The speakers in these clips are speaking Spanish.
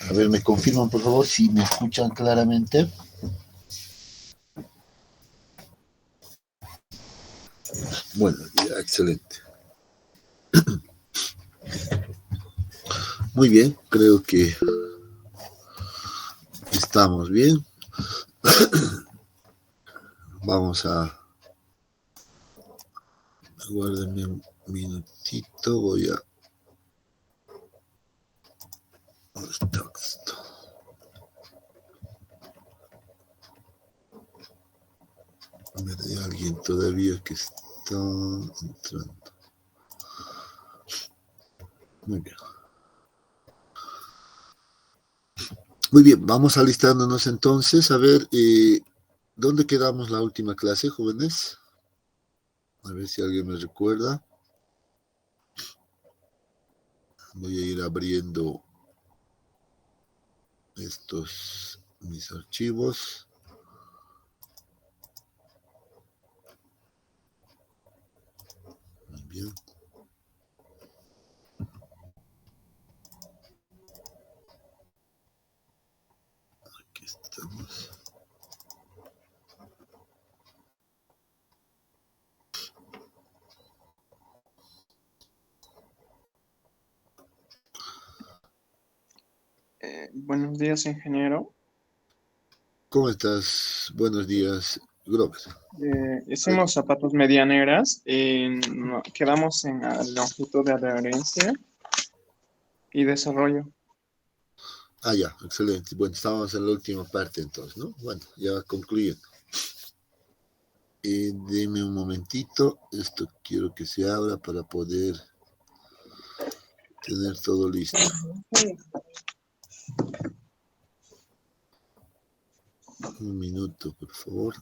A ver, me confirman por favor si me escuchan claramente. Bueno, ya, excelente. Muy bien, creo que estamos bien. Vamos a... Aguárdenme un minutito, voy a... ¿Dónde está esto? A ver, hay alguien todavía que está entrando. Muy bien. Muy bien, vamos alistándonos entonces. A ver, ¿dónde quedamos la última clase, jóvenes? A ver si alguien me recuerda. Voy a ir abriendo estos, mis archivos. Muy bien. Aquí estamos. Buenos días, ingeniero. ¿Cómo estás? Buenos días, Grover. Hicimos zapatos medianeras y quedamos en la longitud de adherencia y desarrollo. Ah, ya, excelente. Bueno, estábamos en la última parte entonces, ¿no? Bueno, ya concluyendo. Deme un momentito. Esto quiero que se abra para poder tener todo listo. Un minuto, por favor.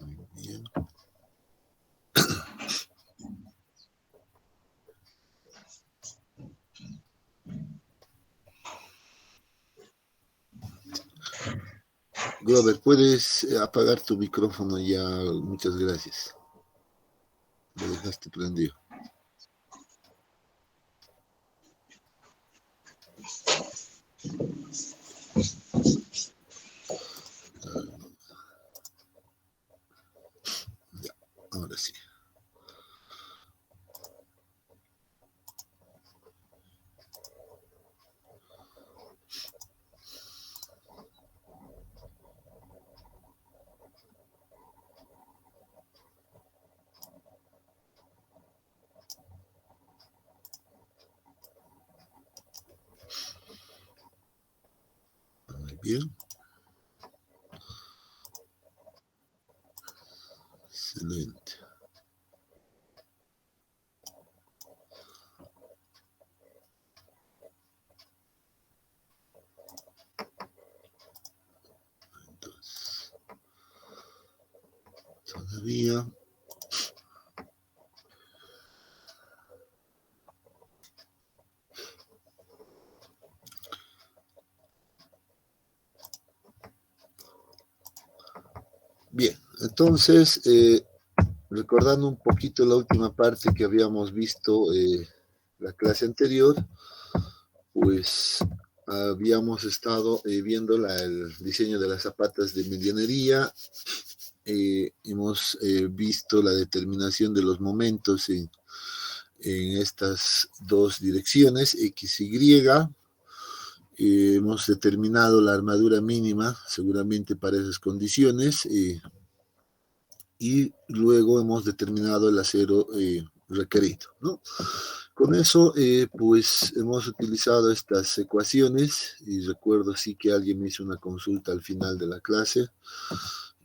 Muy bien. Grover, ¿puedes apagar tu micrófono ya? Muchas gracias. Lo dejaste prendido. Ya, ahora sí. Muy bien. Excelente. Entonces, todavía. Bien, entonces, recordando un poquito la última parte que habíamos visto la clase anterior, pues habíamos estado viendo el diseño de las zapatas de medianería, hemos visto la determinación de los momentos en estas dos direcciones, X y Y, hemos determinado la armadura mínima seguramente para esas condiciones, y luego hemos determinado el acero requerido, ¿no? Con eso, pues hemos utilizado estas ecuaciones y recuerdo sí que alguien me hizo una consulta al final de la clase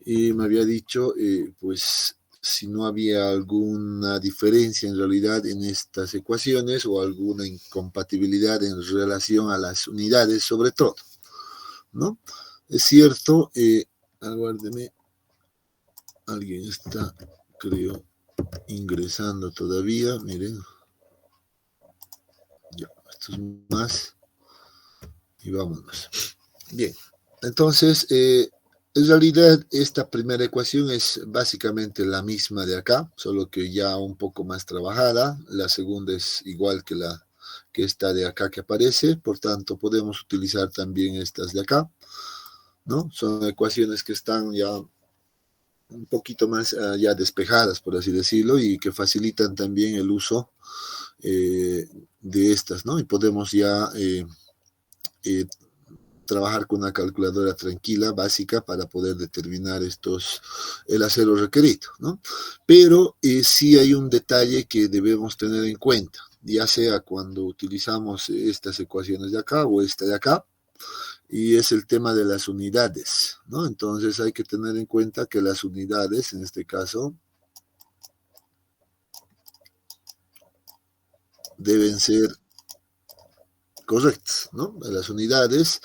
y me había dicho, pues si no había alguna diferencia en realidad en estas ecuaciones o alguna incompatibilidad en relación a las unidades sobre todo, ¿no? Es cierto, aguárdeme, alguien está, creo, ingresando todavía, miren. Ya, esto es más. Y vámonos. Bien, entonces, En realidad, esta primera ecuación es básicamente la misma de acá, solo que ya un poco más trabajada. La segunda es igual que esta de acá que aparece, por tanto podemos utilizar también estas de acá, ¿no? Son ecuaciones que están ya un poquito más ya despejadas, por así decirlo, y que facilitan también el uso de estas, ¿no? Y podemos ya eh, trabajar con una calculadora tranquila, básica, para poder determinar el acero requerido, ¿no? Pero sí hay un detalle que debemos tener en cuenta, ya sea cuando utilizamos estas ecuaciones de acá o esta de acá, y es el tema de las unidades, ¿no? Entonces hay que tener en cuenta que las unidades, en este caso, deben ser correctas, ¿no? Las unidades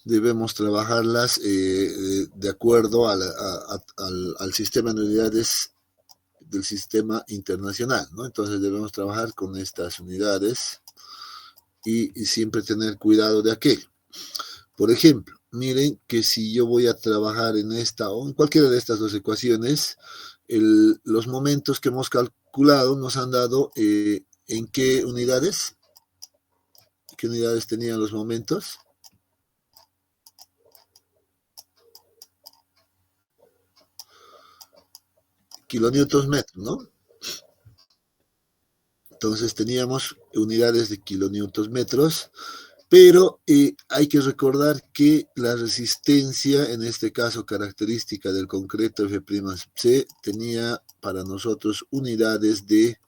debemos trabajarlas de acuerdo al sistema de unidades del sistema internacional, ¿no? Entonces debemos trabajar con estas unidades y siempre tener cuidado de aquello. Por ejemplo, miren que si yo voy a trabajar en esta o en cualquiera de estas dos ecuaciones, los momentos que hemos calculado nos han dado en qué unidades tenían los momentos. Kilonewtons metros, ¿no? Entonces teníamos unidades de kilonewtons metros, pero hay que recordar que la resistencia, en este caso característica del concreto F'C, tenía para nosotros unidades de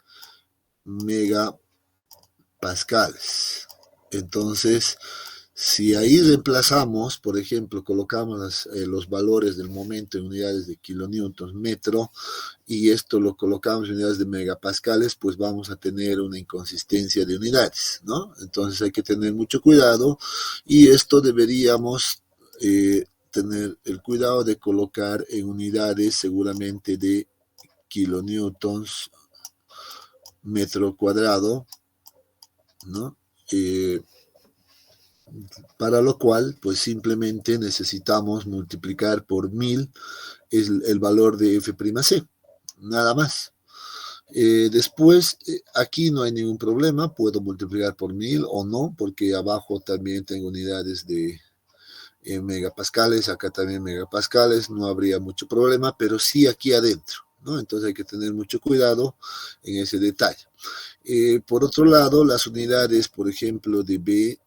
megapascales. Entonces, si ahí reemplazamos, por ejemplo, colocamos los valores del momento en unidades de kilonewtons metro y esto lo colocamos en unidades de megapascales, pues vamos a tener una inconsistencia de unidades, ¿no? Entonces hay que tener mucho cuidado y esto deberíamos tener el cuidado de colocar en unidades seguramente de kilonewtons metro cuadrado, ¿no? Para lo cual, pues simplemente necesitamos multiplicar por 1000 el valor de F'C, nada más. Después, aquí no hay ningún problema, puedo multiplicar por 1000 o no, porque abajo también tengo unidades de megapascales, acá también megapascales, no habría mucho problema, pero sí aquí adentro, ¿no? Entonces hay que tener mucho cuidado en ese detalle. Por otro lado, las unidades, por ejemplo, de B,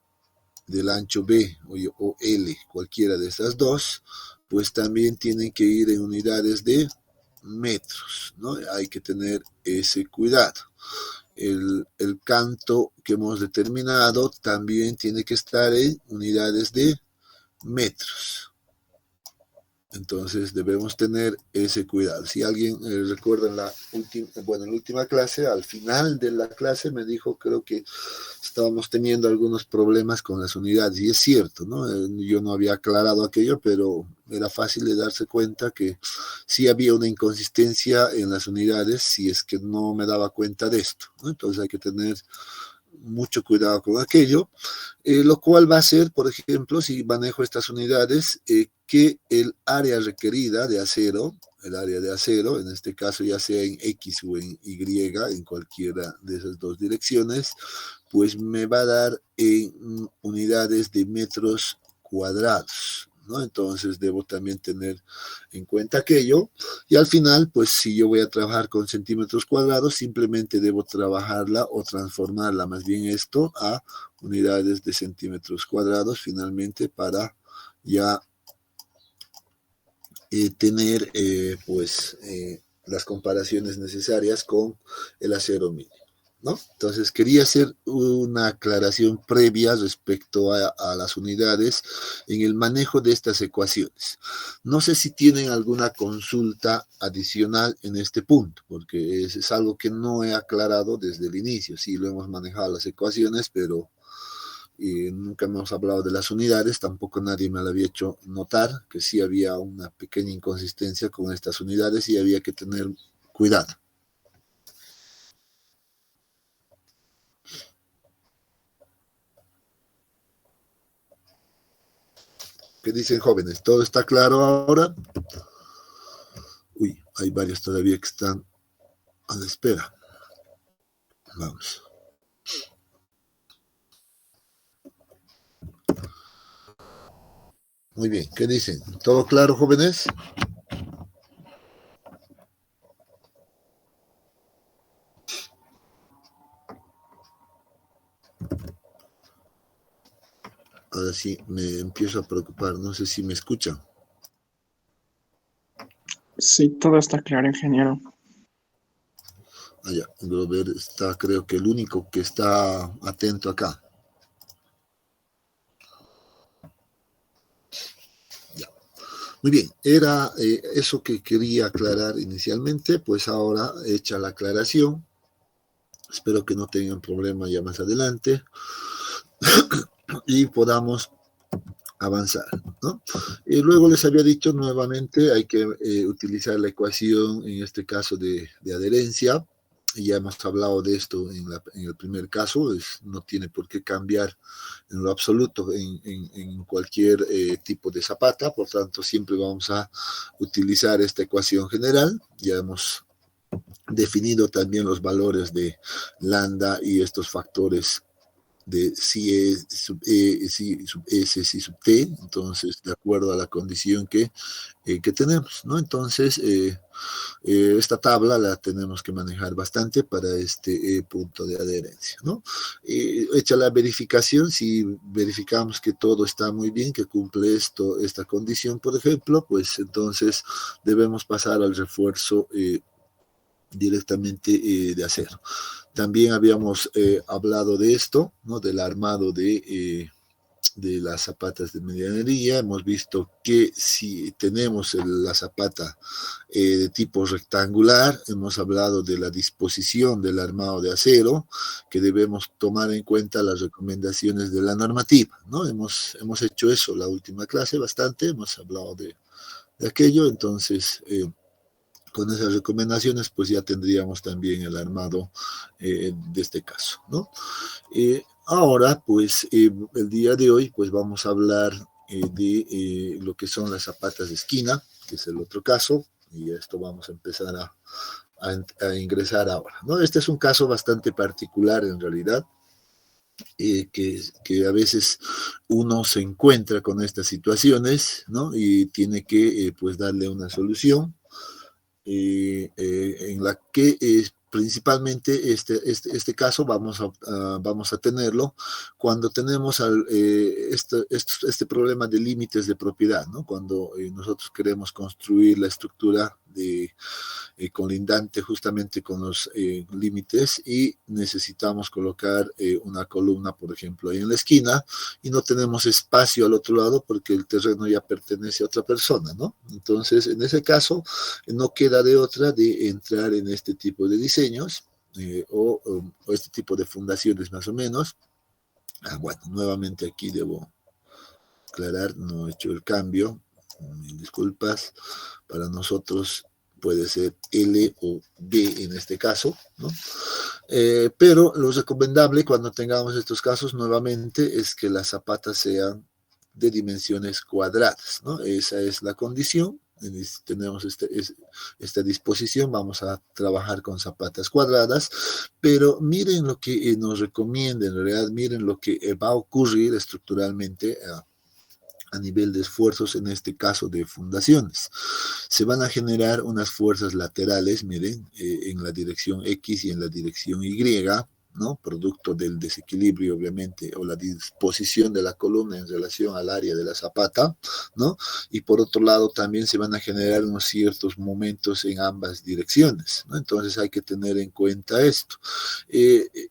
del ancho B o L, cualquiera de estas dos, pues también tienen que ir en unidades de metros, ¿no? Hay que tener ese cuidado. El canto que hemos determinado también tiene que estar en unidades de metros. Entonces debemos tener ese cuidado. Si alguien recuerda en la última clase, al final de la clase me dijo, creo que estábamos teniendo algunos problemas con las unidades, y es cierto, ¿no? Yo no había aclarado aquello, pero era fácil de darse cuenta que sí había una inconsistencia en las unidades si es que no me daba cuenta de esto, ¿no? Entonces hay que tener mucho cuidado con aquello, lo cual va a ser, por ejemplo, si manejo estas unidades, que el área requerida de acero, el área de acero, en este caso ya sea en X o en Y, en cualquiera de esas dos direcciones, pues me va a dar en unidades de metros cuadrados, ¿no? Entonces debo también tener en cuenta aquello. Y al final, pues si yo voy a trabajar con centímetros cuadrados, simplemente debo trabajarla o transformarla, más bien esto, a unidades de centímetros cuadrados, finalmente, para ya tener las comparaciones necesarias con el acero mínimo, ¿no? Entonces quería hacer una aclaración previa respecto a las unidades en el manejo de estas ecuaciones. No sé si tienen alguna consulta adicional en este punto, porque es algo que no he aclarado desde el inicio. Sí, lo hemos manejado las ecuaciones, pero nunca hemos hablado de las unidades, tampoco nadie me lo había hecho notar que sí había una pequeña inconsistencia con estas unidades y había que tener cuidado. ¿Qué dicen jóvenes? ¿Todo está claro ahora? Uy, hay varios todavía que están a la espera. Vamos. Muy bien, ¿qué dicen? ¿Todo claro, jóvenes? Ahora sí, me empiezo a preocupar. No sé si me escuchan. Sí, todo está claro, ingeniero. Allá, Grover está, creo que el único que está atento acá. Ya. Muy bien, era eso que quería aclarar inicialmente, pues ahora hecha la aclaración. Espero que no tengan problema ya más adelante y podamos avanzar, ¿no? Y luego les había dicho nuevamente, hay que utilizar la ecuación, en este caso de adherencia. Ya hemos hablado de esto en el primer caso, no tiene por qué cambiar en lo absoluto en cualquier tipo de zapata, por tanto siempre vamos a utilizar esta ecuación general. Ya hemos definido también los valores de lambda y estos factores de si E sub E, si sub S, si sub T, entonces de acuerdo a la condición que tenemos, ¿no? Entonces, esta tabla la tenemos que manejar bastante para este punto de adherencia, ¿no? Hecha la verificación, si verificamos que todo está muy bien, que cumple esta condición, por ejemplo, pues entonces debemos pasar al refuerzo directamente de acero. También habíamos hablado de esto, ¿no? Del armado de las zapatas de medianería. Hemos visto que si tenemos la zapata de tipo rectangular, hemos hablado de la disposición del armado de acero, que debemos tomar en cuenta las recomendaciones de la normativa, ¿no? Hemos hecho eso la última clase bastante, hemos hablado de aquello, entonces con esas recomendaciones pues ya tendríamos también el armado de este caso, ¿no? Ahora pues el día de hoy pues vamos a hablar de lo que son las zapatas de esquina, que es el otro caso, y esto vamos a empezar a ingresar ahora, ¿no? Este es un caso bastante particular en realidad, que a veces uno se encuentra con estas situaciones, ¿no? Y tiene que pues darle una solución en la que principalmente este caso vamos a tenerlo cuando tenemos este problema de límites de propiedad, ¿no? Cuando nosotros queremos construir la estructura colindante justamente con los límites y necesitamos colocar una columna, por ejemplo, ahí en la esquina y no tenemos espacio al otro lado porque el terreno ya pertenece a otra persona, ¿no? Entonces, en ese caso, no queda de otra de entrar en este tipo de diseños o este tipo de fundaciones más o menos. Bueno, nuevamente aquí debo aclarar, no he hecho el cambio, disculpas, para nosotros puede ser L o D en este caso, ¿no? Pero lo recomendable cuando tengamos estos casos nuevamente es que las zapatas sean de dimensiones cuadradas, ¿no? Esa es la condición. Tenemos esta disposición, vamos a trabajar con zapatas cuadradas, pero miren lo que nos recomienda, en realidad miren lo que va a ocurrir estructuralmente a nivel de esfuerzos, en este caso de fundaciones. Se van a generar unas fuerzas laterales, miren, en la dirección X y en la dirección Y, ¿no? Producto del desequilibrio, obviamente, o la disposición de la columna en relación al área de la zapata, ¿no? Y por otro lado, también se van a generar unos ciertos momentos en ambas direcciones, ¿no? Entonces hay que tener en cuenta esto.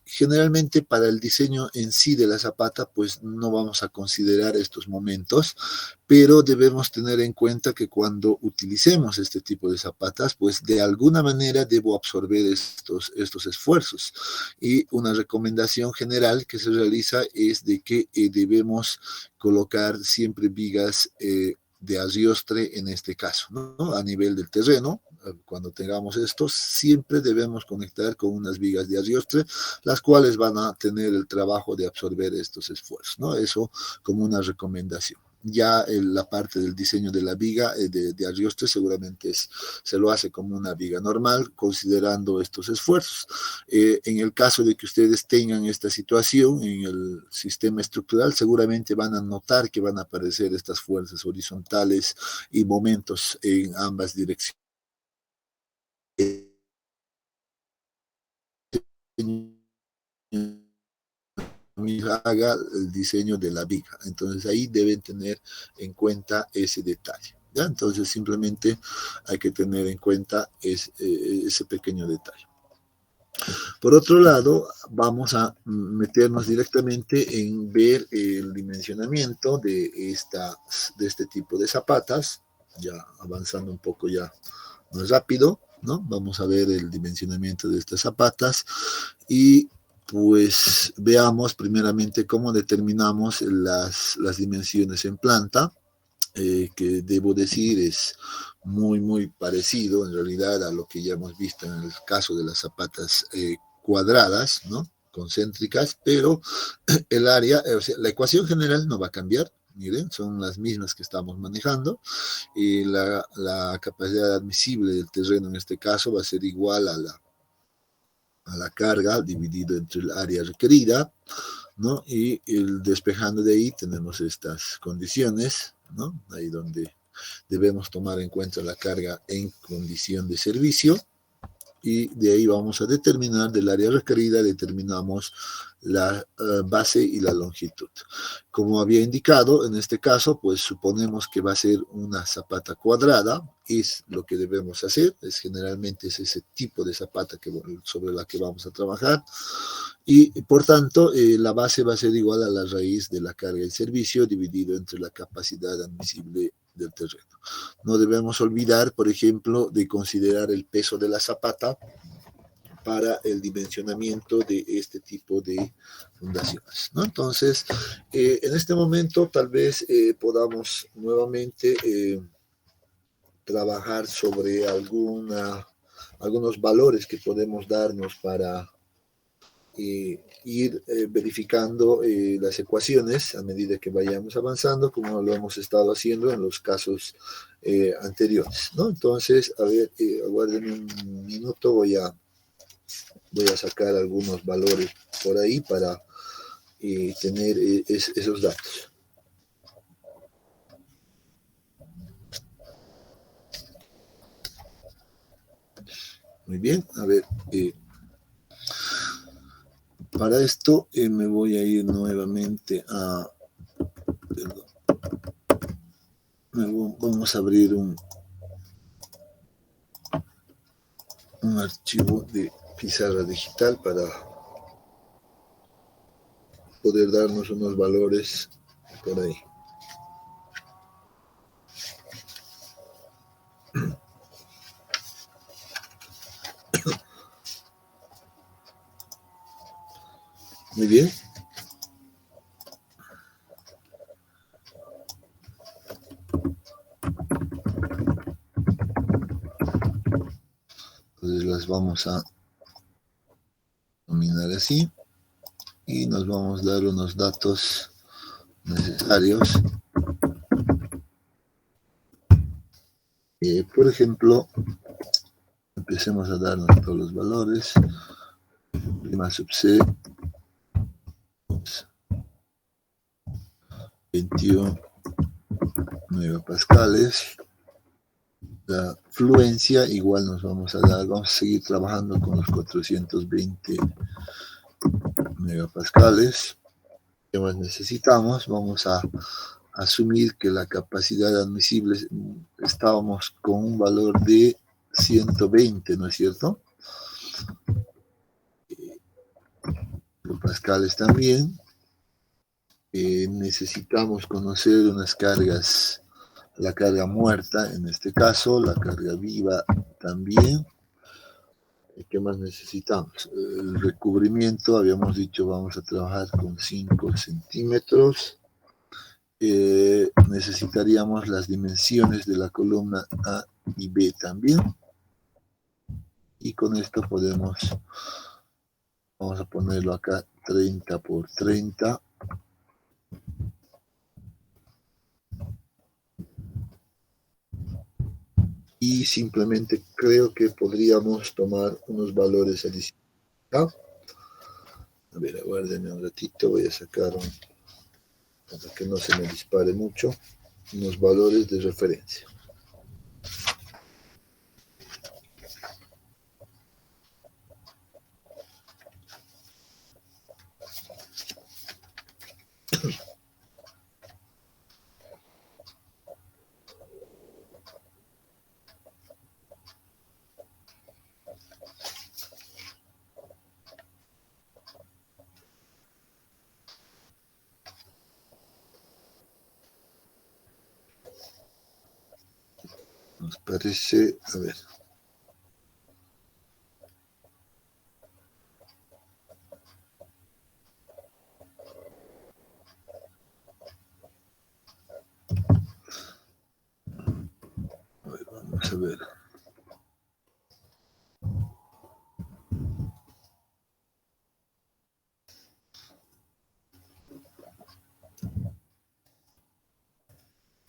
Generalmente para el diseño en sí de la zapata, pues no vamos a considerar estos momentos, pero debemos tener en cuenta que cuando utilicemos este tipo de zapatas, pues de alguna manera debo absorber estos esfuerzos. Y una recomendación general que se realiza es de que debemos colocar siempre vigas de ardiostre en este caso, ¿no? A nivel del terreno, cuando tengamos estos, siempre debemos conectar con unas vigas de ardiostre, las cuales van a tener el trabajo de absorber estos esfuerzos, ¿no? Eso como una recomendación. Ya la parte del diseño de la viga de Ariosto seguramente se lo hace como una viga normal, considerando estos esfuerzos. En el caso de que ustedes tengan esta situación en el sistema estructural, seguramente van a notar que van a aparecer estas fuerzas horizontales y momentos en ambas direcciones. Haga el diseño de la viga. Entonces ahí deben tener en cuenta ese detalle. ¿Ya? Entonces simplemente hay que tener en cuenta ese pequeño detalle. Por otro lado, vamos a meternos directamente en ver el dimensionamiento de este tipo de zapatas, ya avanzando un poco ya más rápido, ¿no? Vamos a ver el dimensionamiento de estas zapatas y pues veamos primeramente cómo determinamos las dimensiones en planta, que debo decir es muy parecido en realidad a lo que ya hemos visto en el caso de las zapatas cuadradas, ¿no? Concéntricas, pero el área, o sea, la ecuación general no va a cambiar. Miren, son las mismas que estamos manejando y la capacidad admisible del terreno en este caso va a ser igual a la carga dividido entre el área requerida, ¿no? Y despejando de ahí tenemos estas condiciones, ¿no? Ahí donde debemos tomar en cuenta la carga en condición de servicio y de ahí vamos a determinar del área requerida, determinamos la base y la longitud. Como había indicado, en este caso, pues suponemos que va a ser una zapata cuadrada, es lo que debemos hacer, generalmente es ese tipo de zapata sobre la que vamos a trabajar, y por tanto la base va a ser igual a la raíz de la carga del servicio dividido entre la capacidad admisible del terreno. No debemos olvidar, por ejemplo, de considerar el peso de la zapata para el dimensionamiento de este tipo de fundaciones, ¿no? Entonces, en este momento tal vez podamos nuevamente trabajar sobre algunos valores que podemos darnos para ir verificando las ecuaciones a medida que vayamos avanzando, como lo hemos estado haciendo en los casos anteriores, ¿no? Entonces, a ver, aguarden un minuto, voy a sacar algunos valores por ahí para tener esos datos. Muy bien, a ver, para esto me voy a ir nuevamente a... Perdón, vamos a abrir un archivo de pizarra digital para poder darnos unos valores por ahí. Muy bien. Entonces las vamos a dominar así y nos vamos a dar unos datos necesarios. Por ejemplo, empecemos a darnos todos los valores. Prima sub C, 21 megapascales. La fluencia igual nos vamos a dar, vamos a seguir trabajando con los 420 megapascales. ¿Qué más necesitamos? Vamos a asumir que la capacidad admisible estábamos con un valor de 120, ¿no es cierto? Los pascales también. Necesitamos conocer unas cargas, la carga muerta en este caso, la carga viva también. ¿Qué más necesitamos? El recubrimiento, habíamos dicho, vamos a trabajar con 5 centímetros. Necesitaríamos las dimensiones de la columna A y B también. Y con esto vamos a ponerlo acá, 30 por 30. y simplemente creo que podríamos tomar unos valores adicionales. A ver, aguárdenme un ratito, voy a sacar para que no se me dispare mucho, unos valores de referencia. Nos parece, a ver. Vamos a ver.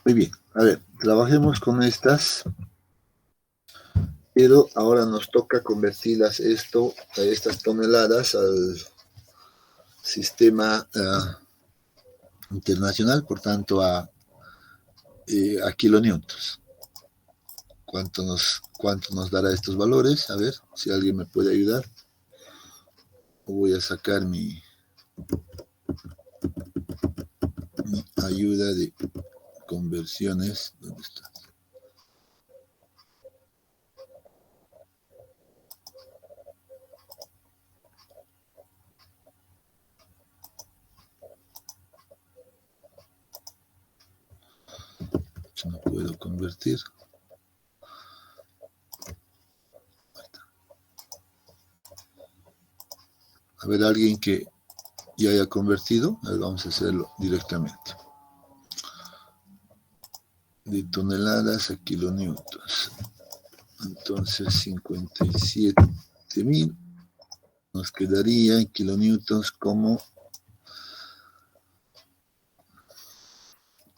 Muy bien, a ver, trabajemos con estas, pero ahora nos toca convertirlas a estas toneladas al sistema internacional, por tanto a kilonewtons. ¿Cuánto nos dará estos valores? A ver, si alguien me puede ayudar. Voy a sacar mi ayuda de conversiones. ¿Dónde está? No puedo convertir. A ver, alguien que ya haya convertido. A ver, vamos a hacerlo directamente. De toneladas a kilonewtons. Entonces 57.000 nos quedaría en kilonewtons como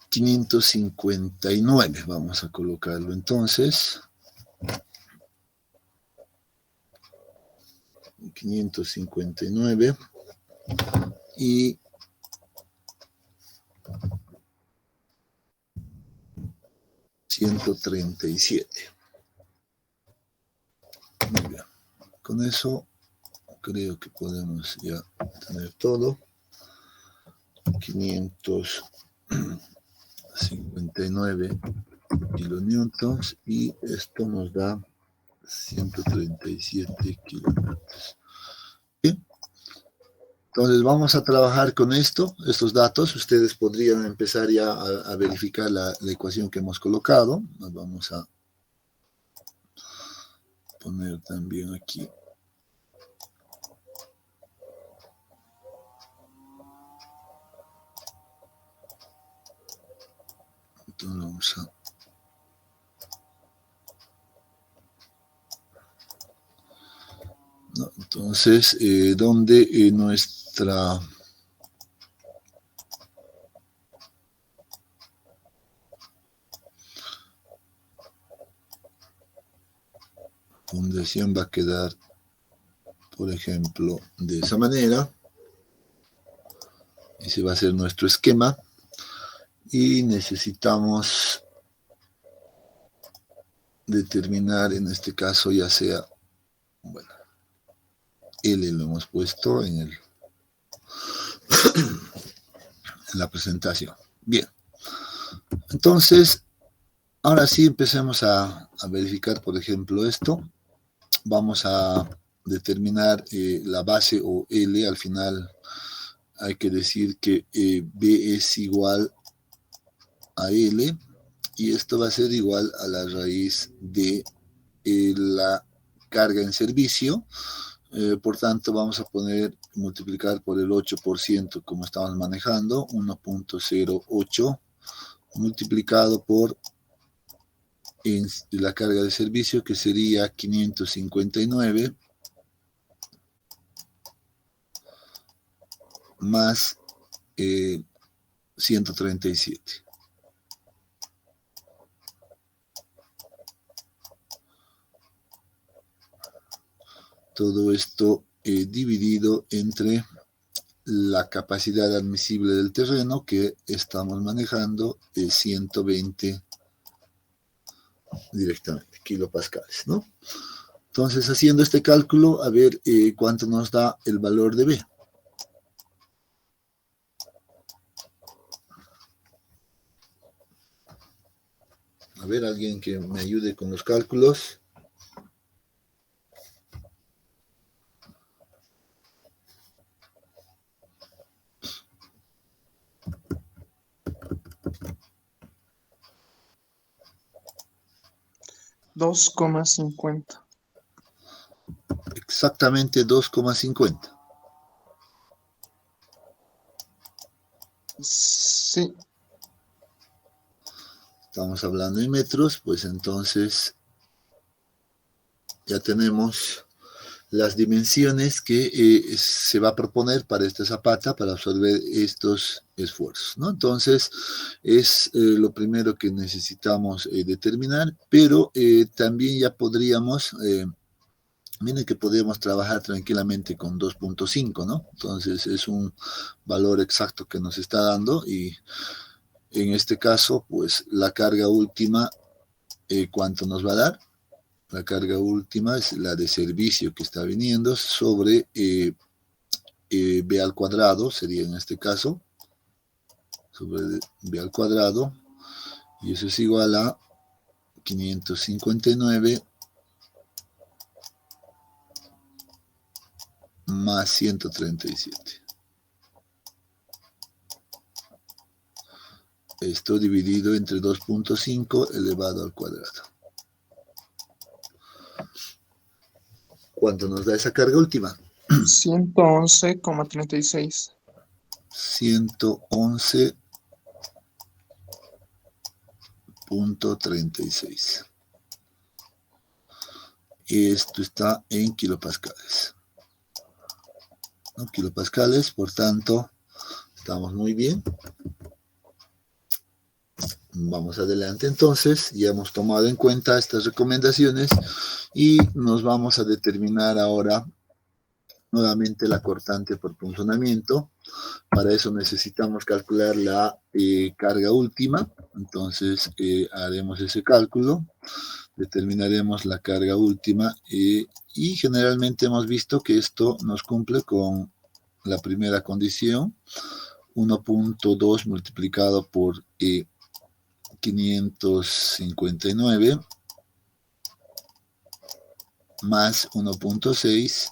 559. Vamos a colocarlo entonces. 559 y 137. Muy bien. Con eso creo que podemos ya tener todo. 559 kilonewtons y esto nos da 137 kilonewtons. Bien. Entonces vamos a trabajar con estos datos. Ustedes podrían empezar ya a verificar la ecuación que hemos colocado. Nos vamos a poner también aquí. Entonces vamos a... No, entonces, donde nuestra... fundación va a quedar, por ejemplo, de esa manera. Ese va a ser nuestro esquema. Y necesitamos determinar, en este caso, ya sea, bueno, L lo hemos puesto en la presentación. Bien. Entonces, ahora sí empecemos a verificar, por ejemplo, esto. Vamos a determinar la base o L. Al final hay que decir que B es igual a L y esto va a ser igual a la raíz de la carga en servicio. Por tanto, vamos a multiplicar por el 8% como estamos manejando, 1.08 multiplicado por la carga de servicio, que sería 559 más 137. todo esto dividido entre la capacidad admisible del terreno que estamos manejando, 120 directamente, kilopascales, ¿no? Entonces, haciendo este cálculo, a ver cuánto nos da el valor de B. A ver, alguien que me ayude con los cálculos. $2,50. Exactamente 2,50. Sí. Estamos hablando en metros, pues entonces ya tenemos las dimensiones que se va a proponer para esta zapata para absorber estos esfuerzos, ¿no? Entonces, es lo primero que necesitamos determinar, pero también ya podríamos, miren que podríamos trabajar tranquilamente con 2.5, ¿no? Entonces, es un valor exacto que nos está dando y en este caso, pues la carga última, ¿cuánto nos va a dar? La carga última es la de servicio que está viniendo sobre B al cuadrado, sería en este caso, sobre B al cuadrado, y eso es igual a 559 más 137. Esto dividido entre 2.5 elevado al cuadrado. ¿Cuánto nos da esa carga última? 111,36. 111.36. Esto está en kilopascales. ¿No? Kilopascales, por tanto, estamos muy bien. Vamos adelante entonces, ya hemos tomado en cuenta estas recomendaciones y nos vamos a determinar ahora nuevamente la cortante por punzonamiento. Para eso necesitamos calcular la carga última, entonces haremos ese cálculo, determinaremos la carga última y generalmente hemos visto que esto nos cumple con la primera condición, 1.2 multiplicado por 559 más 1.6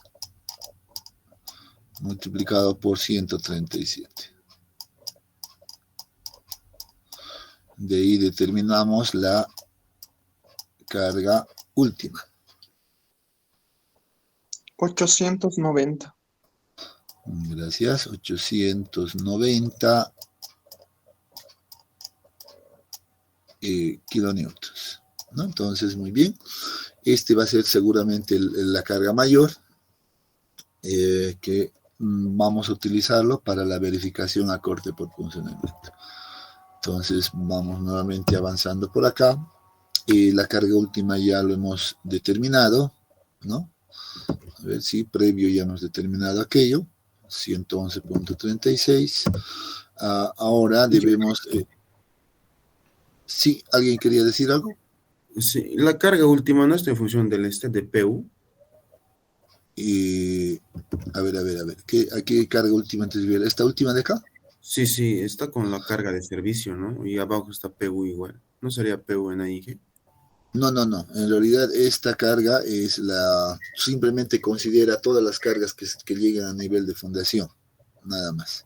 multiplicado por 137. De ahí determinamos la carga última. 890. Gracias, 890 kilonewtons, ¿no? Entonces, muy bien. Este va a ser seguramente la carga mayor que vamos a utilizarlo para la verificación a corte por funcionamiento. Entonces, vamos nuevamente avanzando por acá. La carga última ya lo hemos determinado, ¿no? A ver si previo ya hemos determinado aquello. 111.36. Ahora debemos... sí, ¿alguien quería decir algo? Sí, la carga última no está en función del de PU. A ver. ¿A qué carga última antes de ver? ¿Esta última de acá? Sí, está con la carga de servicio, ¿no? Y abajo está PU igual. ¿No sería PU en AIG? No. En realidad esta carga es simplemente considera todas las cargas que llegan a nivel de fundación, nada más.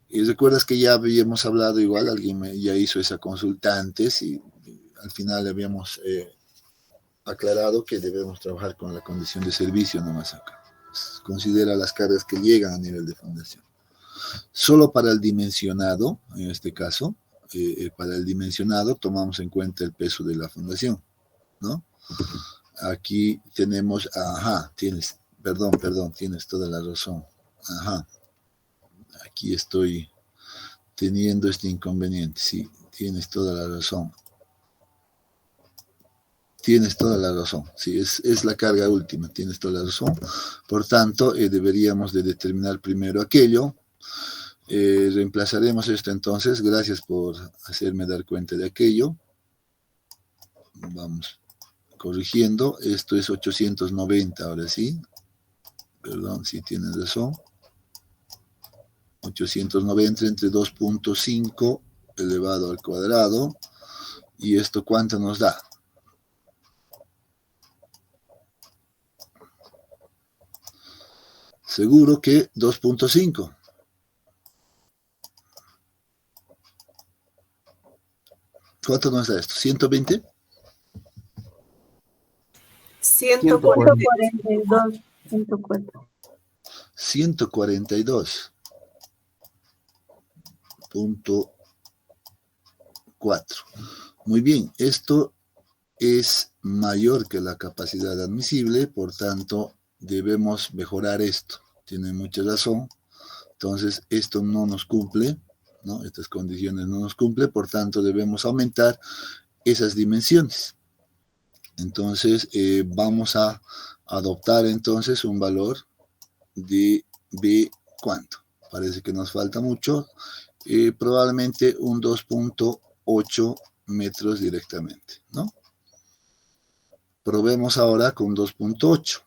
Y recuerdas que ya habíamos hablado igual, alguien ya hizo esa consulta antes y al final habíamos aclarado que debemos trabajar con la condición de servicio nomás acá. Considera las cargas que llegan a nivel de fundación. Solo para el dimensionado, en este caso, para el dimensionado tomamos en cuenta el peso de la fundación, ¿no? Aquí tenemos, tienes toda la razón. Aquí estoy teniendo este inconveniente, sí, tienes toda la razón. Tienes toda la razón. Sí, es la carga última, tienes toda la razón. Por tanto, deberíamos de determinar primero aquello. Reemplazaremos esto entonces. Gracias por hacerme dar cuenta de aquello. Vamos corrigiendo. Esto es 890, ahora sí. Perdón, sí tienes razón. 890 entre 2.5 elevado al cuadrado. ¿Y esto cuánto nos da? Seguro que 2.5. ¿Cuánto nos da esto? ¿120? 142.4. 142.4. Muy bien, esto es mayor que la capacidad admisible, por tanto, debemos mejorar esto. Tiene mucha razón. Entonces, esto no nos cumple, ¿no? Estas condiciones no nos cumplen, por tanto, debemos aumentar esas dimensiones. Entonces, vamos a adoptar entonces un valor de B, ¿cuánto? Parece que nos falta mucho. Probablemente un 2.8 metros directamente, ¿no? Probemos ahora con 2.8.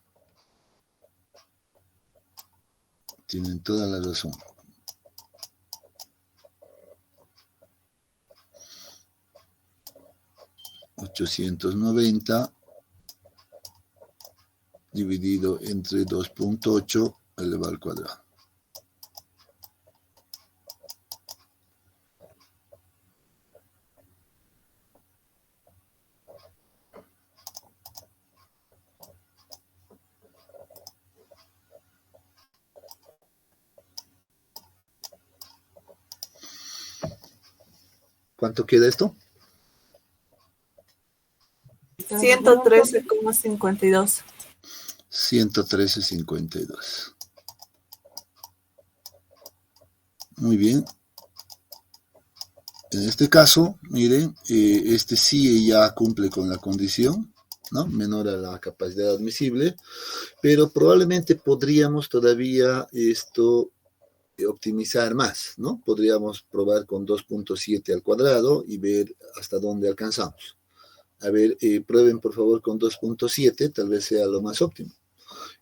Tienen toda la razón. 890 dividido entre 2.8 elevado al cuadrado. ¿Cuánto queda esto? 113,52. 113,52. Muy bien. En este caso, miren, este sí ya cumple con la condición, ¿no? Menor a la capacidad admisible, pero probablemente podríamos todavía esto optimizar más, ¿no? Podríamos probar con 2.7 al cuadrado y ver hasta dónde alcanzamos. A ver, prueben por favor con 2.7, tal vez sea lo más óptimo.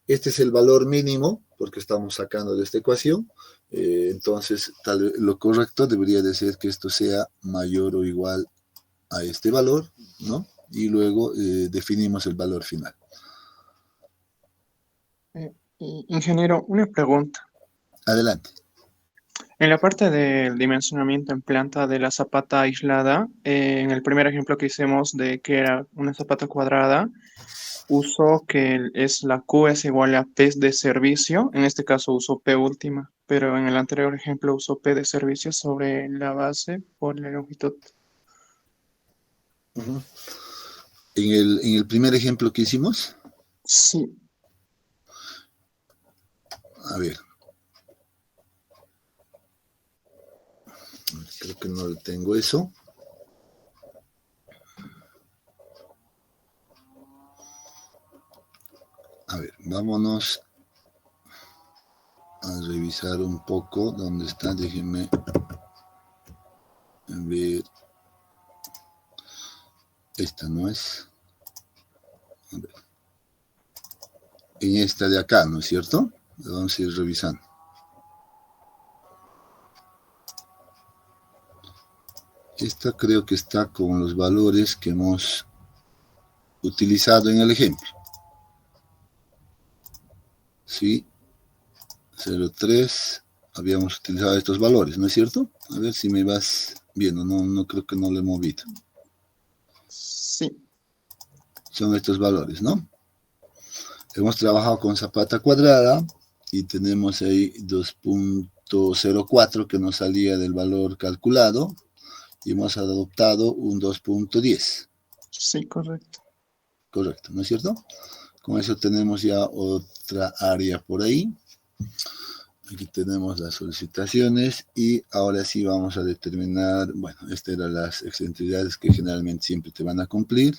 Este es el valor mínimo, porque estamos sacando de esta ecuación. Entonces, lo correcto debería de ser que esto sea mayor o igual a este valor, ¿no? Y luego definimos el valor final. Ingeniero, una pregunta. Adelante. En la parte del dimensionamiento en planta de la zapata aislada, en el primer ejemplo que hicimos de que era una zapata cuadrada, usó que la Q es igual a P de servicio, en este caso usó P última, pero en el anterior ejemplo usó P de servicio sobre la base por la longitud. Uh-huh. En el primer ejemplo que hicimos. Sí. A ver. Creo que no tengo eso. A ver, vámonos a revisar un poco dónde está. Déjenme ver. Esta no es. A ver. En esta de acá, ¿no es cierto? Vamos a ir revisando. Esta creo que está con los valores que hemos utilizado en el ejemplo. Sí, 0,3, habíamos utilizado estos valores, ¿no es cierto? A ver si me vas viendo, no creo que no lo he movido. Sí. Son estos valores, ¿no? Hemos trabajado con zapata cuadrada y tenemos ahí 2.04 que nos salía del valor calculado. Y hemos adoptado un 2.10. Sí, correcto. Correcto, ¿no es cierto? Con eso tenemos ya otra área por ahí. Aquí tenemos las solicitaciones y ahora sí vamos a determinar, bueno, estas eran las excentricidades que generalmente siempre te van a cumplir.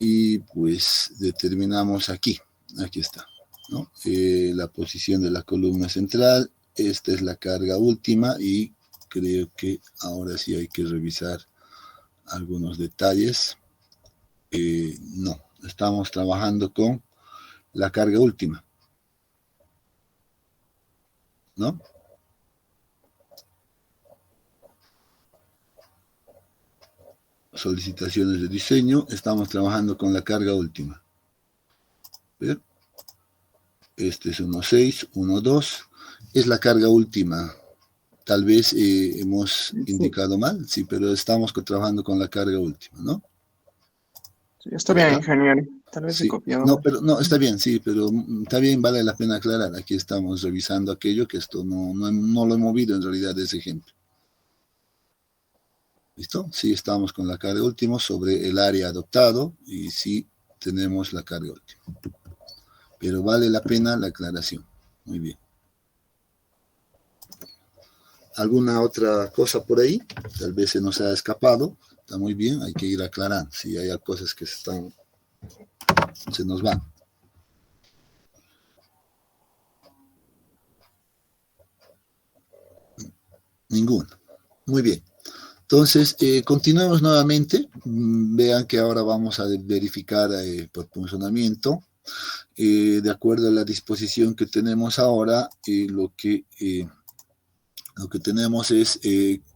y pues determinamos aquí está, ¿no? La posición de la columna central, esta es la carga última y creo que ahora sí hay que revisar algunos detalles. No, estamos trabajando con la carga última, ¿no? Solicitaciones de diseño, estamos trabajando con la carga última. ¿Ver? Este es 1.6, 1.2, es la carga última. Tal vez hemos indicado mal, sí, pero estamos trabajando con la carga última, ¿no? Sí, está bien, ingeniero. Tal vez he Sí, copiado no, mal. pero no, está bien, sí, pero está bien, vale la pena aclarar. Aquí estamos revisando aquello que esto no lo he movido en realidad ese ejemplo. ¿Listo? Sí, estamos con la carga última sobre el área adoptado y sí tenemos la carga última. Pero vale la pena la aclaración. Muy bien. ¿Alguna otra cosa por ahí? Tal vez se nos ha escapado. Está muy bien, hay que ir aclarando. Si hay cosas que se nos van. Ninguno. Muy bien. Entonces, continuemos nuevamente. Vean que ahora vamos a verificar por funcionamiento. De acuerdo a la disposición que tenemos ahora, lo que tenemos es,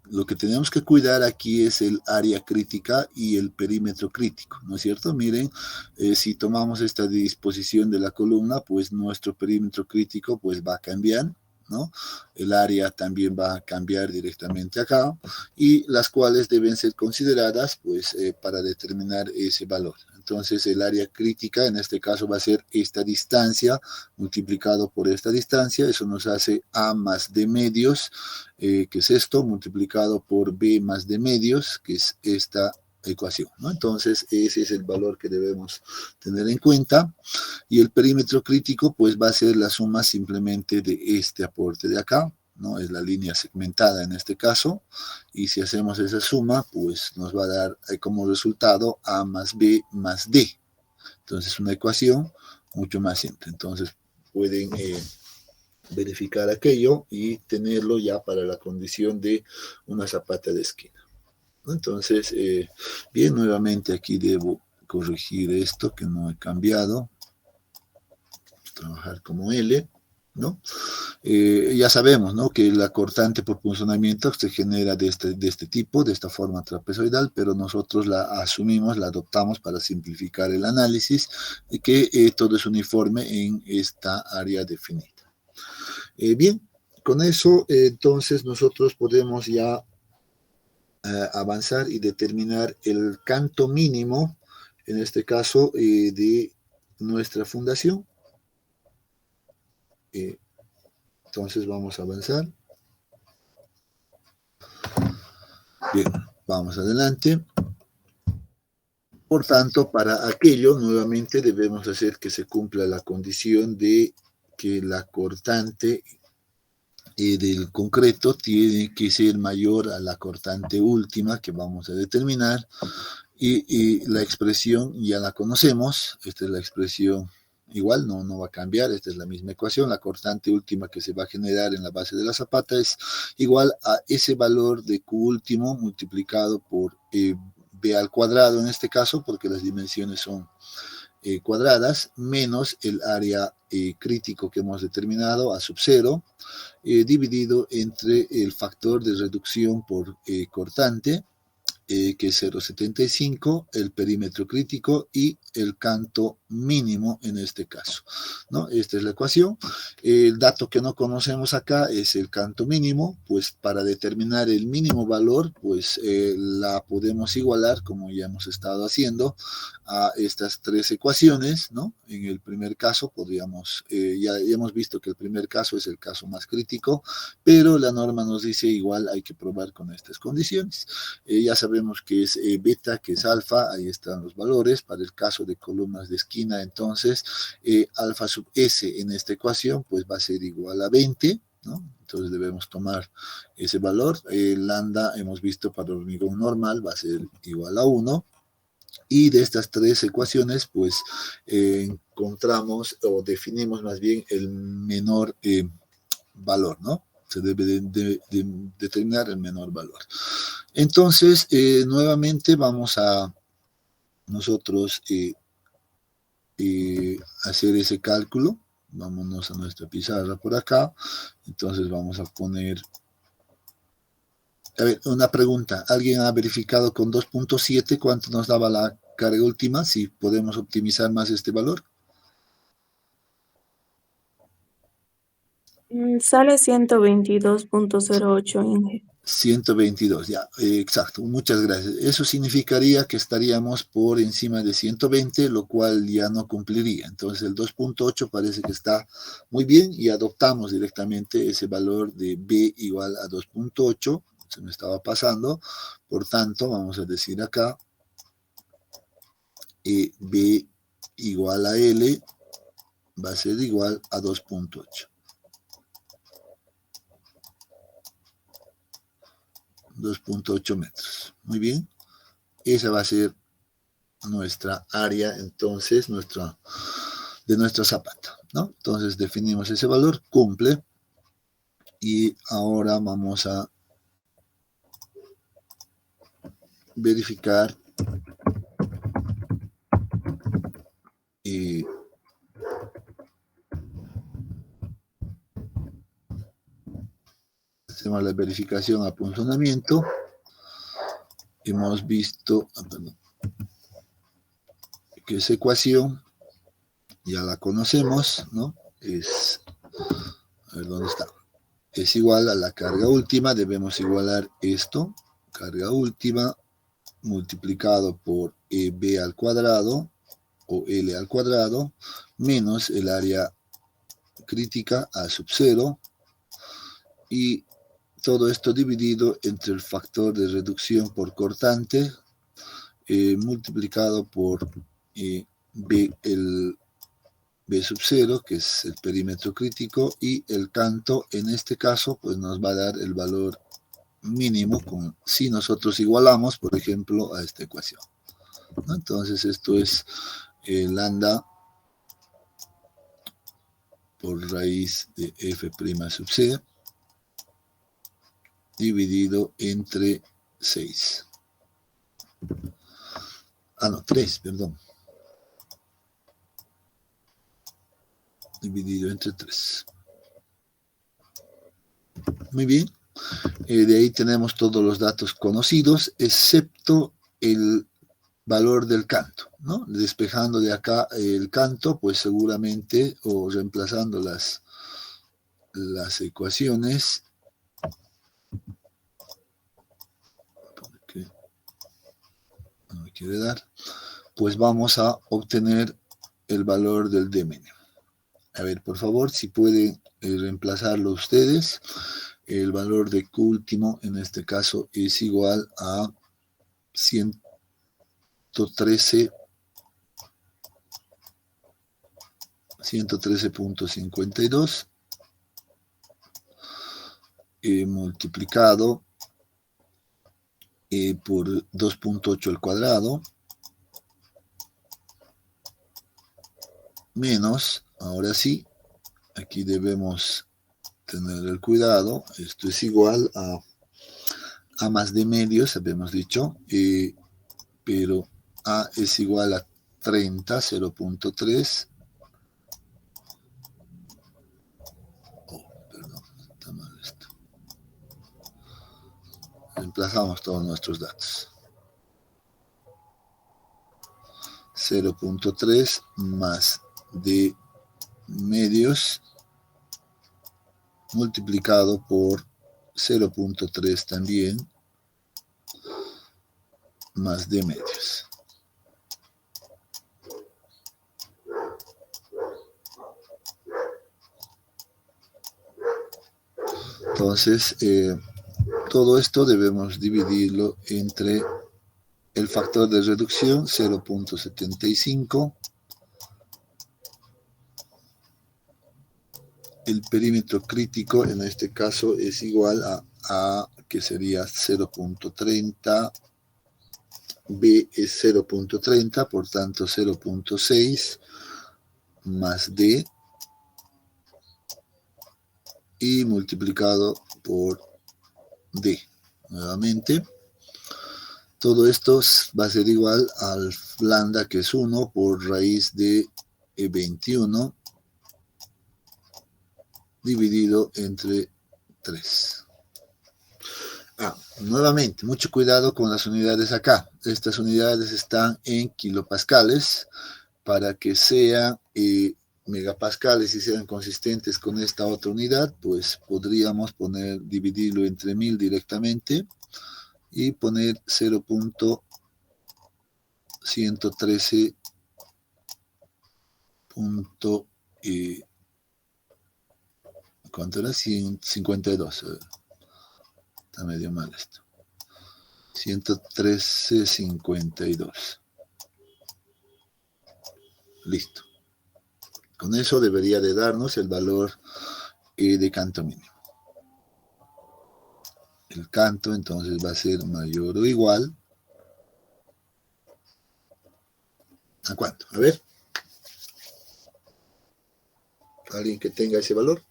lo que tenemos que cuidar aquí es el área crítica y el perímetro crítico, ¿no es cierto? Miren, si tomamos esta disposición de la columna, pues nuestro perímetro crítico pues va a cambiar, ¿no? El área también va a cambiar directamente acá y las cuales deben ser consideradas pues para determinar ese valor. Entonces el área crítica en este caso va a ser esta distancia multiplicado por esta distancia, eso nos hace A más D medios, que es esto, multiplicado por B más D medios, que es esta ecuación, ¿no? Entonces ese es el valor que debemos tener en cuenta. Y el perímetro crítico pues va a ser la suma simplemente de este aporte de acá, ¿no? Es la línea segmentada en este caso, y si hacemos esa suma pues nos va a dar como resultado A más B más D. Entonces una ecuación mucho más simple. Entonces pueden verificar aquello y tenerlo ya para la condición de una zapata de esquina. Entonces, bien, nuevamente aquí debo corregir esto que no he cambiado. Trabajar como L, ¿no? Ya sabemos, ¿no? Que la cortante por punzonamiento se genera de este tipo, de esta forma trapezoidal, pero nosotros la asumimos, la adoptamos para simplificar el análisis, y que todo es uniforme en esta área definida. Bien, con eso entonces nosotros podemos ya avanzar y determinar el canto mínimo, en este caso, de nuestra fundación. Entonces vamos a avanzar. Bien, vamos adelante. Por tanto, para aquello, nuevamente debemos hacer que se cumpla la condición de que la cortante del concreto tiene que ser mayor a la cortante última que vamos a determinar, y la expresión ya la conocemos. Esta es la expresión igual, no va a cambiar, esta es la misma ecuación. La cortante última que se va a generar en la base de la zapata es igual a ese valor de Q último multiplicado por B al cuadrado en este caso, porque las dimensiones son cuadradas, menos el área crítico que hemos determinado a sub 0, dividido entre el factor de reducción por cortante, que es 0,75, el perímetro crítico y el canto mínimo en este caso, ¿no? Esta es la ecuación. El dato que no conocemos acá es el canto mínimo, pues para determinar el mínimo valor, pues la podemos igualar, como ya hemos estado haciendo, a estas tres ecuaciones, ¿no? En el primer caso podríamos, ya hemos visto que el primer caso es el caso más crítico, pero la norma nos dice igual hay que probar con estas condiciones. Ya sabemos que es beta, que es alfa, ahí están los valores. Para el caso de columnas de esquina, entonces, alfa sub S en esta ecuación, pues va a ser igual a 20, ¿no? Entonces debemos tomar ese valor. Lambda, hemos visto para hormigón normal, va a ser igual a 1. Y de estas tres ecuaciones, pues encontramos o definimos más bien el menor valor, ¿no? Se debe de determinar el menor valor. Entonces, nuevamente vamos a nosotros hacer ese cálculo. Vámonos a nuestra pizarra por acá. Entonces vamos a poner... A ver, una pregunta. ¿Alguien ha verificado con 2.7 cuánto nos daba la carga última? Si podemos optimizar más este valor. Sale 122.08, Inge. 122, ya, exacto, muchas gracias. Eso significaría que estaríamos por encima de 120, lo cual ya no cumpliría. Entonces el 2.8 parece que está muy bien y adoptamos directamente ese valor de B igual a 2.8, se me estaba pasando, por tanto vamos a decir acá, B igual a L va a ser igual a 2.8. 2.8 metros. Muy bien. Esa va a ser nuestra área, entonces, de nuestra zapata, ¿no? Entonces definimos ese valor, cumple. Y ahora vamos a verificar hacemos la verificación a punzonamiento. Hemos visto que esa ecuación ya la conocemos, ¿no? A ver dónde está. Es igual a la carga última, debemos igualar esto, carga última multiplicado por B al cuadrado o L al cuadrado menos el área crítica A sub 0 y todo esto dividido entre el factor de reducción por cortante multiplicado por el B sub 0, que es el perímetro crítico, y el canto, en este caso, pues nos va a dar el valor mínimo si nosotros igualamos, por ejemplo, a esta ecuación, ¿no? Entonces esto es lambda por raíz de F' sub C dividido entre 6. No, 3, perdón. Dividido entre 3. Muy bien. De ahí tenemos todos los datos conocidos, excepto el valor del canto, ¿no? Despejando de acá el canto, pues seguramente, o reemplazando las ecuaciones, que no me quiere dar, pues vamos a obtener el valor del D mínimo. A ver, por favor, si pueden reemplazarlo ustedes. El valor de Q último, en este caso, es igual a 113.52 multiplicado por 2.8 al cuadrado menos, ahora sí, aquí debemos tener el cuidado, esto es igual a más D medios, habíamos dicho, pero A es igual a 30, 0.3. Perdón, está mal esto. Reemplazamos todos nuestros datos. 0.3 más D medios multiplicado por 0.3 también más D medios. Entonces, todo esto debemos dividirlo entre el factor de reducción 0.75, el perímetro crítico en este caso es igual a que sería 0.30 B es 0.30, por tanto 0.6 más D y multiplicado por D. Nuevamente, todo esto va a ser igual al lambda, que es 1 por raíz de 21 dividido entre 3. Nuevamente, mucho cuidado con las unidades acá. Estas unidades están en kilopascales. Para que sean megapascales y sean consistentes con esta otra unidad, pues podríamos dividirlo entre 1000 directamente y poner 0.113. ¿Cuánto era? 152. Está medio mal esto. 113.52. Listo. Con eso debería de darnos el valor de canto mínimo. El canto entonces va a ser mayor o igual. ¿A cuánto? A ver. ¿Alguien que tenga ese valor?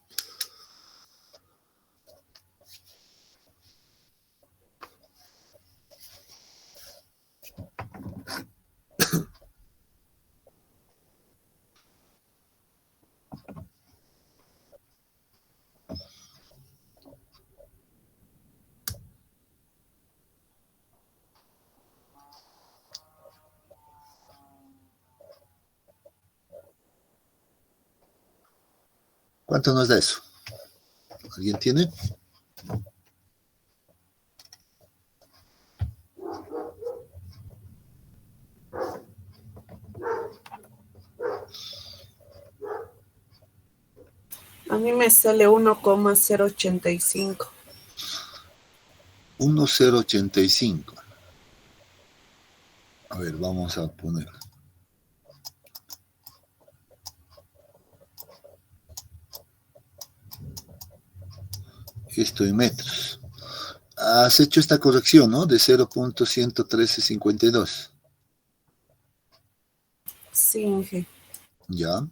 ¿Cuánto nos da eso? ¿Alguien tiene? A mí me sale 1,085. 1,085. A ver, vamos a poner. Esto en metros. Has hecho esta corrección, ¿no? De 0.11352. Sí, Inge. Ya.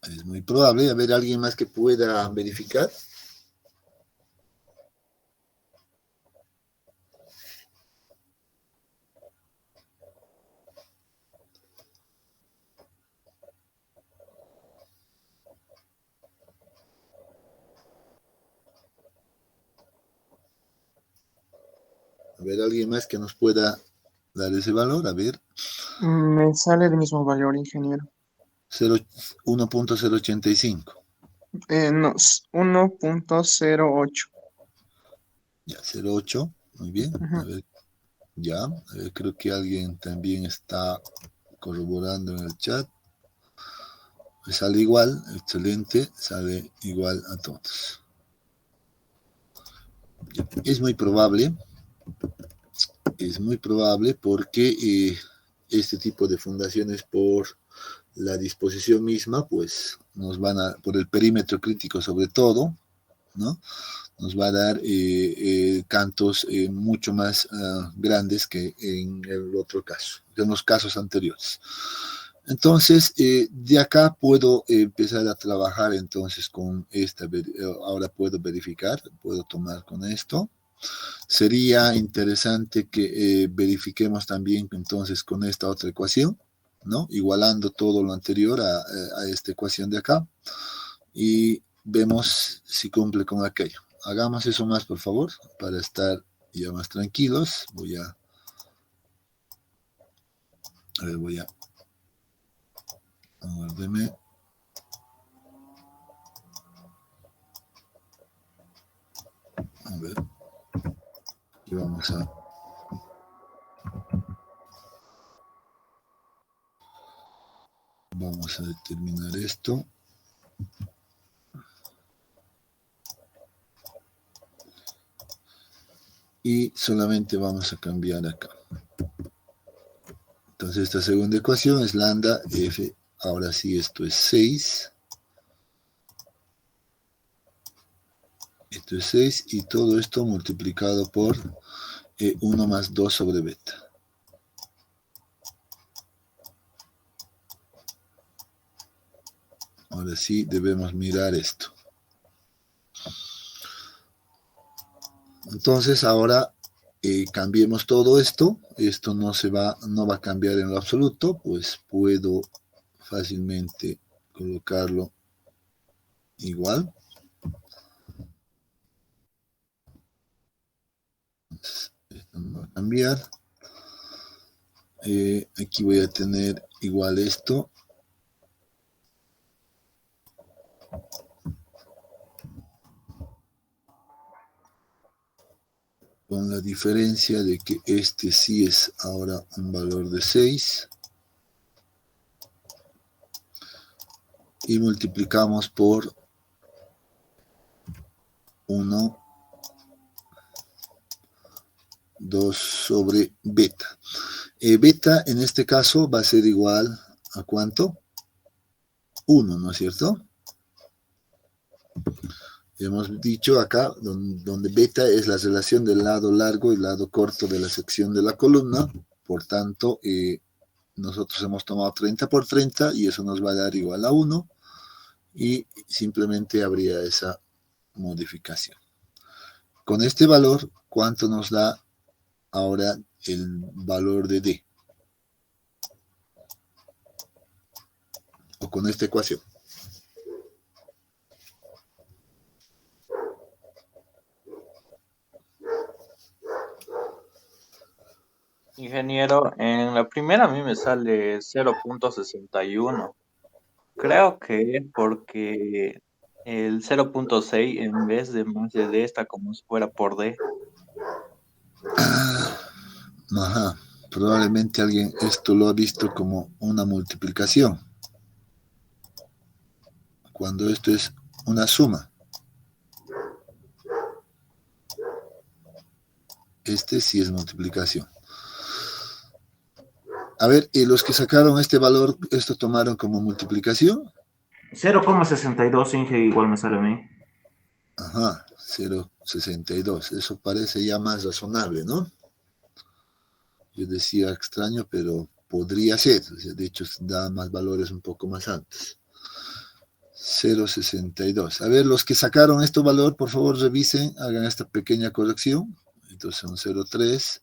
Es muy probable. A ver, ¿alguien más que pueda verificar? A ver, ¿alguien más que nos pueda dar ese valor? A ver. Me sale el mismo valor, ingeniero. 1.085. No, 1.08. Ya, 0.8. Muy bien. A ver, ya. A ver, creo que alguien también está corroborando en el chat. Me sale igual. Excelente. Sale igual a todos. Es muy probable. Es muy probable porque este tipo de fundaciones, por la disposición misma, pues nos van a, por el perímetro crítico sobre todo, ¿no? Nos va a dar cantos mucho más grandes que en el otro caso, en los casos anteriores. Entonces, de acá puedo empezar a trabajar entonces con esta, ahora puedo verificar, puedo tomar con esto. Sería interesante que verifiquemos también entonces con esta otra ecuación, ¿no? Igualando todo lo anterior a esta ecuación de acá y vemos si cumple con aquello. Hagamos eso más, por favor, para estar ya más tranquilos. Voy a guárdeme. A ver. Y vamos a determinar esto. Y solamente vamos a cambiar acá. Entonces esta segunda ecuación es lambda f. Ahora sí, esto es 6. Esto Esto es 6 y todo esto multiplicado por 1 más 2 sobre beta. Ahora sí debemos mirar esto. Entonces ahora cambiemos todo esto. Esto no va a cambiar en lo absoluto, pues puedo fácilmente colocarlo igual. Entonces, esto no va a cambiar. Aquí voy a tener igual esto. Con la diferencia de que este sí es ahora un valor de 6. Y multiplicamos por 1, 2 sobre beta. Beta en este caso va a ser igual a ¿cuánto? 1, ¿no es cierto? Hemos dicho acá, donde beta es la relación del lado largo y lado corto de la sección de la columna. Por tanto, nosotros hemos tomado 30 por 30 y eso nos va a dar igual a 1. Y simplemente habría esa modificación. Con este valor, ¿cuánto nos da ahora el valor de D? O con esta ecuación. Ingeniero, en la primera a mí me sale 0.61. Creo que es porque el 0.6 en vez de más de D está como si fuera por D. Ajá. Probablemente alguien esto lo ha visto como una multiplicación. Cuando esto es una suma. Este sí es multiplicación. A ver, ¿y los que sacaron este valor, esto tomaron como multiplicación? 0,62, Inge, igual me sale a mí. Ajá, 0,62. Eso parece ya más razonable, ¿no? Yo decía extraño, pero podría ser. O sea, de hecho, da más valores un poco más altos. 0,62. A ver, los que sacaron este valor, por favor, revisen, hagan esta pequeña corrección. Entonces son 0,3.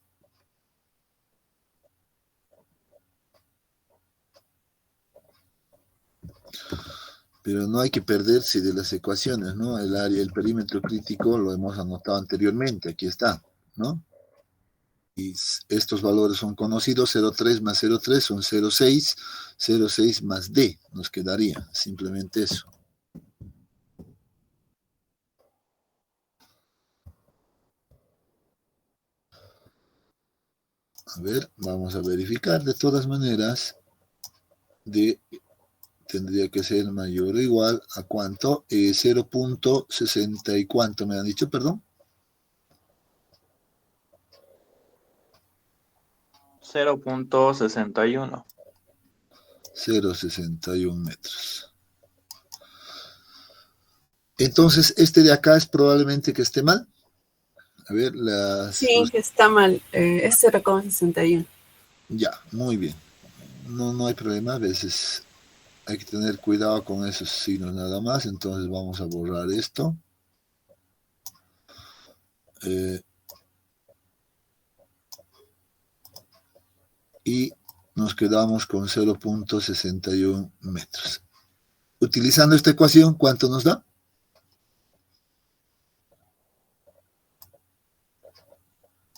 Pero no hay que perderse de las ecuaciones, ¿no? El perímetro crítico lo hemos anotado anteriormente, aquí está, ¿no? Y estos valores son conocidos, 0,3 más 0,3 son 0,6, 0,6 más D nos quedaría, simplemente eso. A ver, vamos a verificar de todas maneras, D tendría que ser mayor o igual a ¿cuánto? 0.60 y ¿cuánto me han dicho, perdón? 0.61. 0,61 metros. Entonces, este de acá es probablemente que esté mal. A ver, Sí, que está mal. Es 0,61. Ya, muy bien. No hay problema, a veces hay que tener cuidado con esos signos nada más. Entonces vamos a borrar esto. Y nos quedamos con 0.61 metros. Utilizando esta ecuación, ¿cuánto nos da?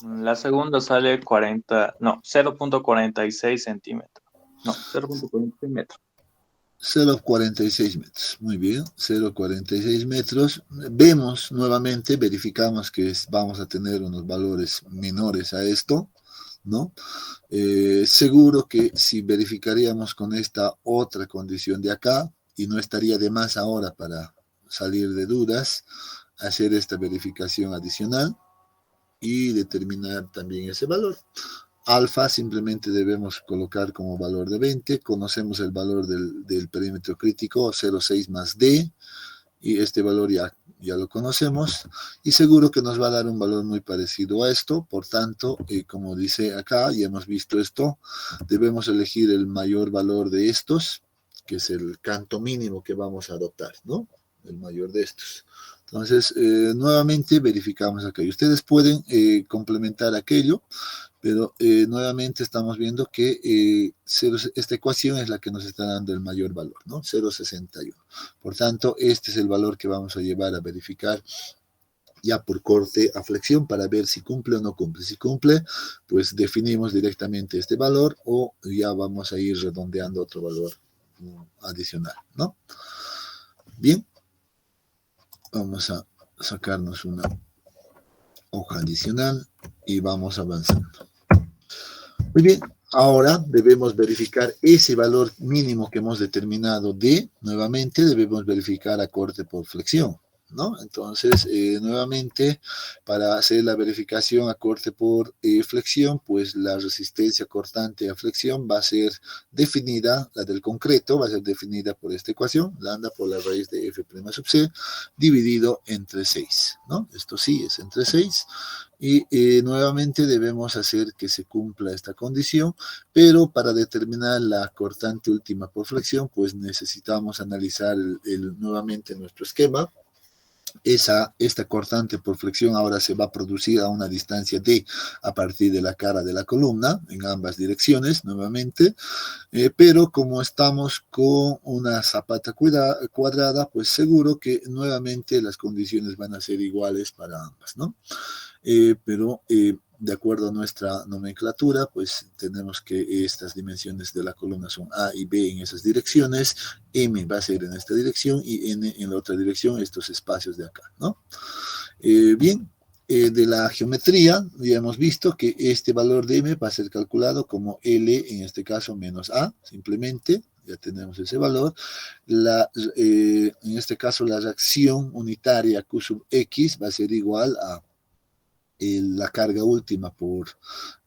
La segunda sale 0.46 centímetros. No, 0.46 metros. 0,46 metros. Muy bien, 0,46 metros. Vemos nuevamente, verificamos que vamos a tener unos valores menores a esto, ¿no? Seguro que si verificaríamos con esta otra condición de acá, y no estaría de más ahora para salir de dudas, hacer esta verificación adicional y determinar también ese valor. Alfa simplemente debemos colocar como valor de 20, conocemos el valor del perímetro crítico, 0,6 más D, y este valor ya ya lo conocemos, y seguro que nos va a dar un valor muy parecido a esto. Por tanto, como dice acá, ya hemos visto esto, debemos elegir el mayor valor de estos, que es el canto mínimo que vamos a adoptar, ¿no? El mayor de estos. Entonces, nuevamente verificamos acá. Y ustedes pueden complementar aquello, pero nuevamente estamos viendo que esta ecuación es la que nos está dando el mayor valor, ¿no? 0,61. Por tanto, este es el valor que vamos a llevar a verificar ya por corte a flexión para ver si cumple o no cumple. Si cumple, pues definimos directamente este valor o ya vamos a ir redondeando otro valor adicional, ¿no? Bien, vamos a sacarnos una hoja adicional y vamos avanzando. Muy bien, ahora debemos verificar ese valor mínimo que hemos determinado de, nuevamente debemos verificar a corte por flexión, ¿no? Entonces, nuevamente, para hacer la verificación a corte por flexión, pues la resistencia cortante a flexión va a ser definida, la del concreto va a ser definida por esta ecuación, lambda por la raíz de f' sub c, dividido entre 6, ¿no? Esto sí es entre 6. Y nuevamente debemos hacer que se cumpla esta condición, pero para determinar la cortante última por flexión, pues necesitamos analizar nuevamente nuestro esquema. Esta cortante por flexión ahora se va a producir a una distancia d a partir de la cara de la columna, en ambas direcciones nuevamente, pero como estamos con una zapata cuadrada, pues seguro que nuevamente las condiciones van a ser iguales para ambas, ¿no? Pero de acuerdo a nuestra nomenclatura, pues tenemos que estas dimensiones de la columna son A y B en esas direcciones, M va a ser en esta dirección y N en la otra dirección, estos espacios de acá, ¿no? Bien, de la geometría ya hemos visto que este valor de M va a ser calculado como L, en este caso menos A, simplemente, ya tenemos ese valor. En este caso la reacción unitaria Q sub X va a ser igual a la carga última por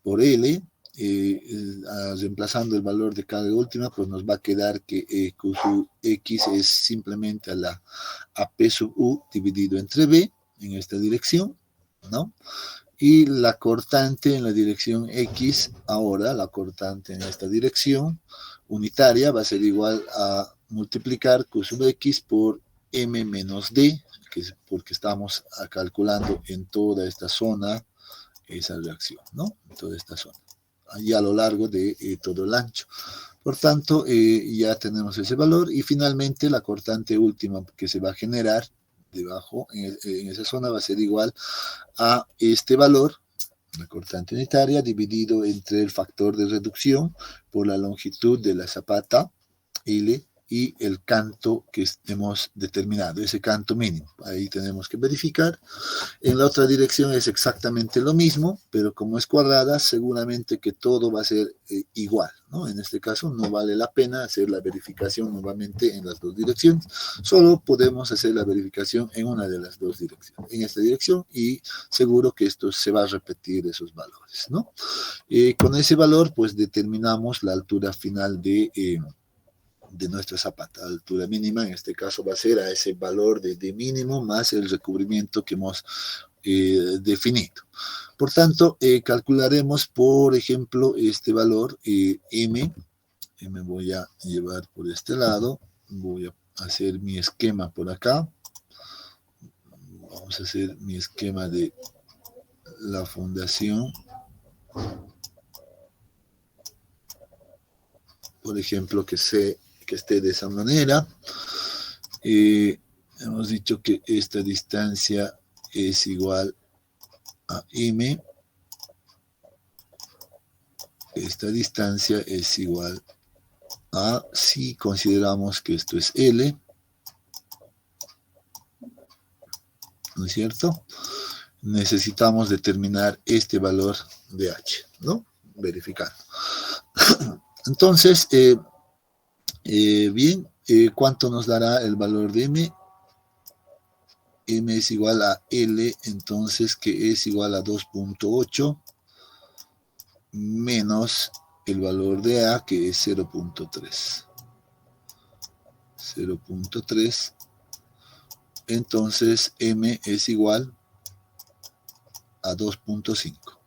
L, reemplazando el valor de carga última, pues nos va a quedar que Q sub X es simplemente a P sub U dividido entre B, en esta dirección, ¿no? Y la cortante en la dirección X, ahora la cortante en esta dirección unitaria va a ser igual a multiplicar Q sub X por M menos D, porque estamos calculando en toda esta zona esa reacción, ¿no? En toda esta zona, y a lo largo de todo el ancho. Por tanto, ya tenemos ese valor y finalmente la cortante última que se va a generar debajo en esa zona va a ser igual a este valor, la cortante unitaria, dividido entre el factor de reducción por la longitud de la zapata L y el canto que hemos determinado, ese canto mínimo. Ahí tenemos que verificar. En la otra dirección es exactamente lo mismo, pero como es cuadrada, seguramente que todo va a ser igual, ¿no? En este caso no vale la pena hacer la verificación nuevamente en las dos direcciones, solo podemos hacer la verificación en una de las dos direcciones, en esta dirección, y seguro que esto se va a repetir esos valores, ¿no? Con ese valor, pues determinamos la altura final de nuestra zapata. La altura mínima en este caso va a ser a ese valor de mínimo más el recubrimiento que hemos definido. Por tanto, calcularemos, por ejemplo, este valor M, que me voy a llevar por este lado, voy a hacer mi esquema por acá, vamos a hacer mi esquema de la fundación, por ejemplo, que esté de esa manera. Hemos dicho que esta distancia es igual a M. Esta distancia es igual a, si consideramos que esto es L, ¿no es cierto? Necesitamos determinar este valor de H, ¿no? Verificar. Entonces, bien, ¿cuánto nos dará el valor de M? M es igual a L, entonces que es igual a 2.8 menos el valor de A, que es 0.3. 0.3 entonces M es igual a 2.5.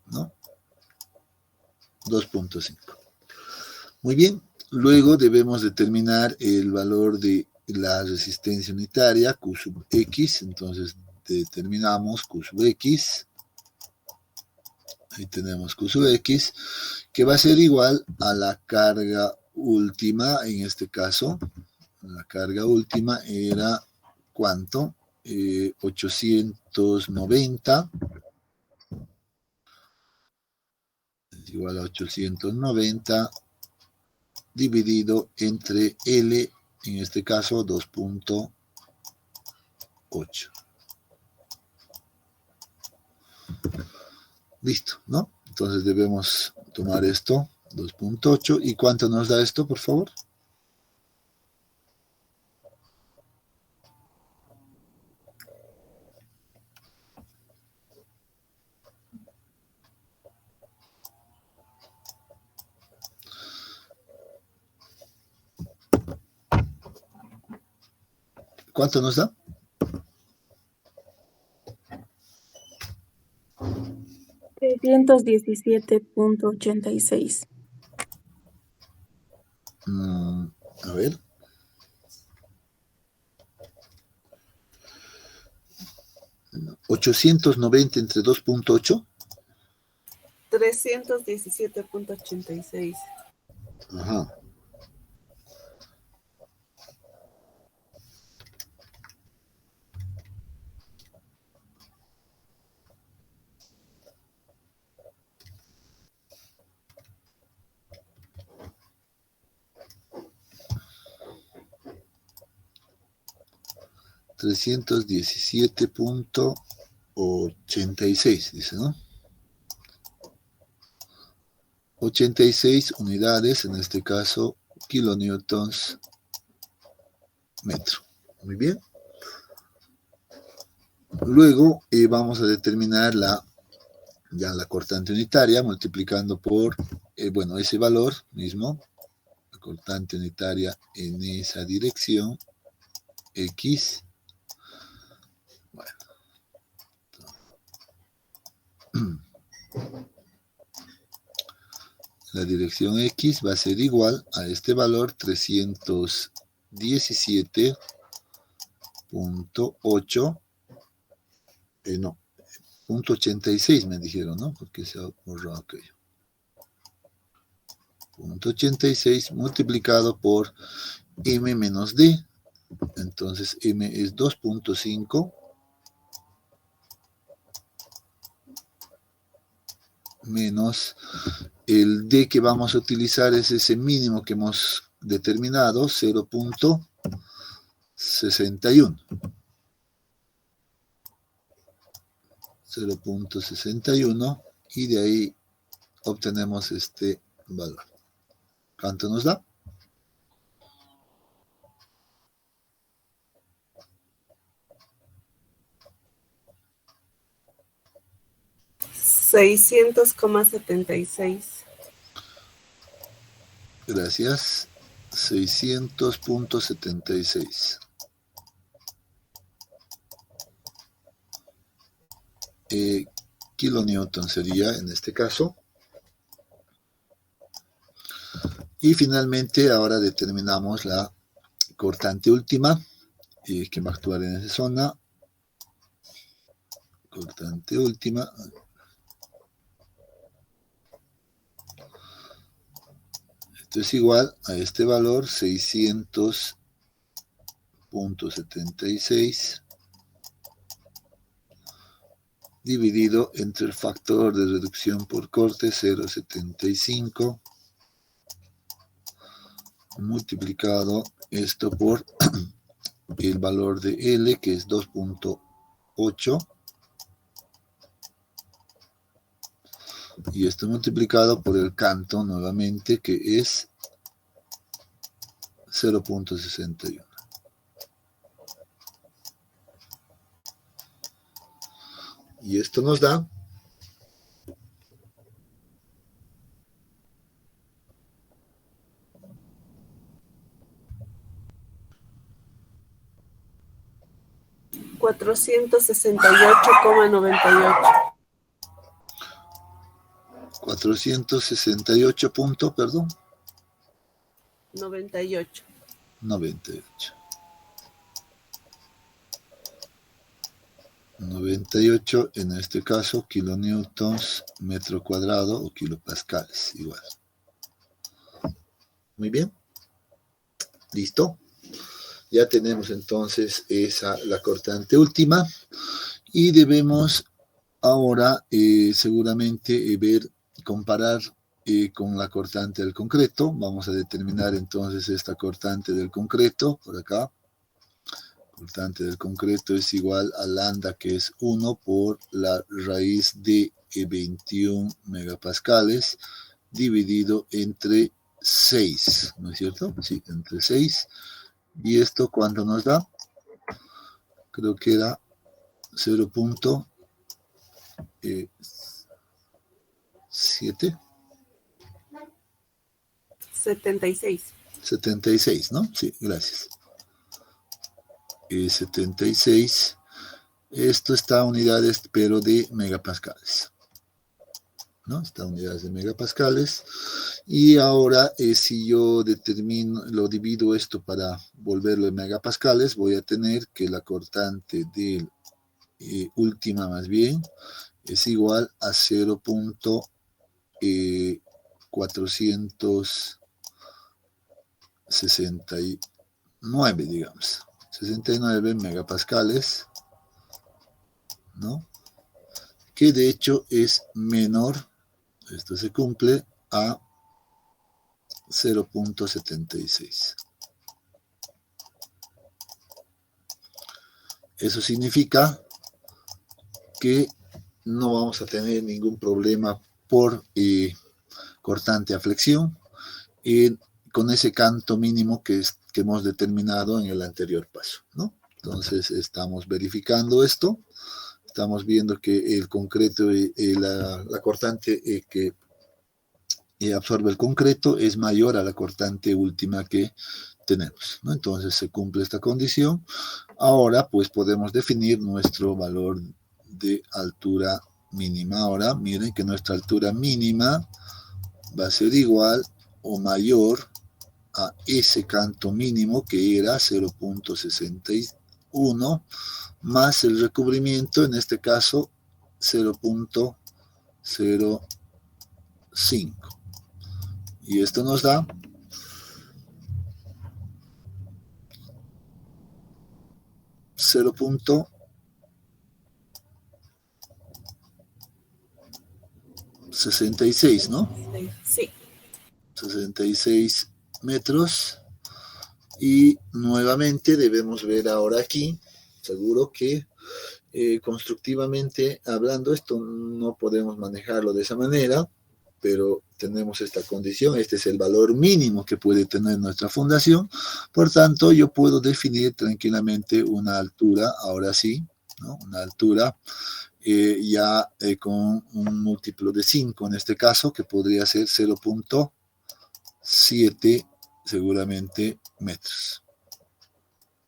¿No? 2.5. Muy bien. Luego debemos determinar el valor de la resistencia unitaria, Q sub X. Entonces determinamos Q sub X. Ahí tenemos Q sub X, que va a ser igual a la carga última. En este caso, la carga última era, ¿cuánto? 890. Es igual a 890 dividido entre L, en este caso 2.8. Listo, ¿no? Entonces debemos tomar esto, 2.8. ¿Y cuánto nos da esto, por favor? ¿Cuánto nos da? $317.86. A ver. ¿890 entre 2.8? 317.86. Ajá. $317.86, dice, ¿no? 86 unidades, en este caso, kilonewtons metro. Muy bien. Luego vamos a determinar la cortante unitaria multiplicando por, bueno, ese valor mismo, la cortante unitaria en esa dirección, X. Bueno. La dirección X va a ser igual a este valor 317.8, no, punto 86 me dijeron, ¿no? Porque se ha borrado aquello. Punto 86 multiplicado por M menos D. Entonces M es 2.5 menos el D que vamos a utilizar es ese mínimo que hemos determinado, 0.61. 0.61 y de ahí obtenemos este valor. ¿Cuánto nos da? $600,76. Gracias. 600.76. Kilonewton sería en este caso. Y finalmente ahora determinamos la cortante última que va a actuar en esa zona. Cortante última. Esto es igual a este valor, 600.76 dividido entre el factor de reducción por corte, 0.75, multiplicado esto por el valor de L, que es 2.8, y esto multiplicado por el canto nuevamente, que es 0.61. Y esto nos da 468,98. 468 puntos, perdón. 98. 98. 98, en este caso, kilonewtons metro cuadrado o kilopascales, igual. Muy bien. ¿Listo? Ya tenemos entonces la cortante última y debemos ahora seguramente comparar con la cortante del concreto. Vamos a determinar entonces esta cortante del concreto por acá. Cortante del concreto es igual a lambda, que es 1 por la raíz de 21 megapascales dividido entre 6, ¿no es cierto? Sí, entre 6. ¿Y esto cuánto nos da? Creo que era 0.7. 76. 76, ¿no? Sí, gracias. 76. Esto está a unidades, pero de megapascales, ¿no? Está a unidades de megapascales. Y ahora, si yo lo divido esto para volverlo en megapascales, voy a tener que la cortante de última, más bien, es igual a 0.469, digamos. 69 megapascales, ¿no? Que de hecho es menor, esto se cumple, a 0.76. Eso significa que no vamos a tener ningún problema por cortante a flexión con ese canto mínimo que hemos determinado en el anterior paso, ¿no? Entonces estamos verificando esto, estamos viendo que el concreto, la cortante que absorbe el concreto es mayor a la cortante última que tenemos, ¿no? Entonces se cumple esta condición. Ahora pues podemos definir nuestro valor de altura mínima. Ahora miren que nuestra altura mínima va a ser igual o mayor a ese canto mínimo, que era 0.61 más el recubrimiento, en este caso 0.05, y esto nos da 0.66, ¿no? Sí. 66 metros. Y nuevamente debemos ver ahora aquí, seguro que constructivamente hablando, esto no podemos manejarlo de esa manera, pero tenemos esta condición, este es el valor mínimo que puede tener nuestra fundación. Por tanto, yo puedo definir tranquilamente una altura, ahora sí, ¿no? Una altura con un múltiplo de 5 en este caso, que podría ser 0.7 seguramente metros.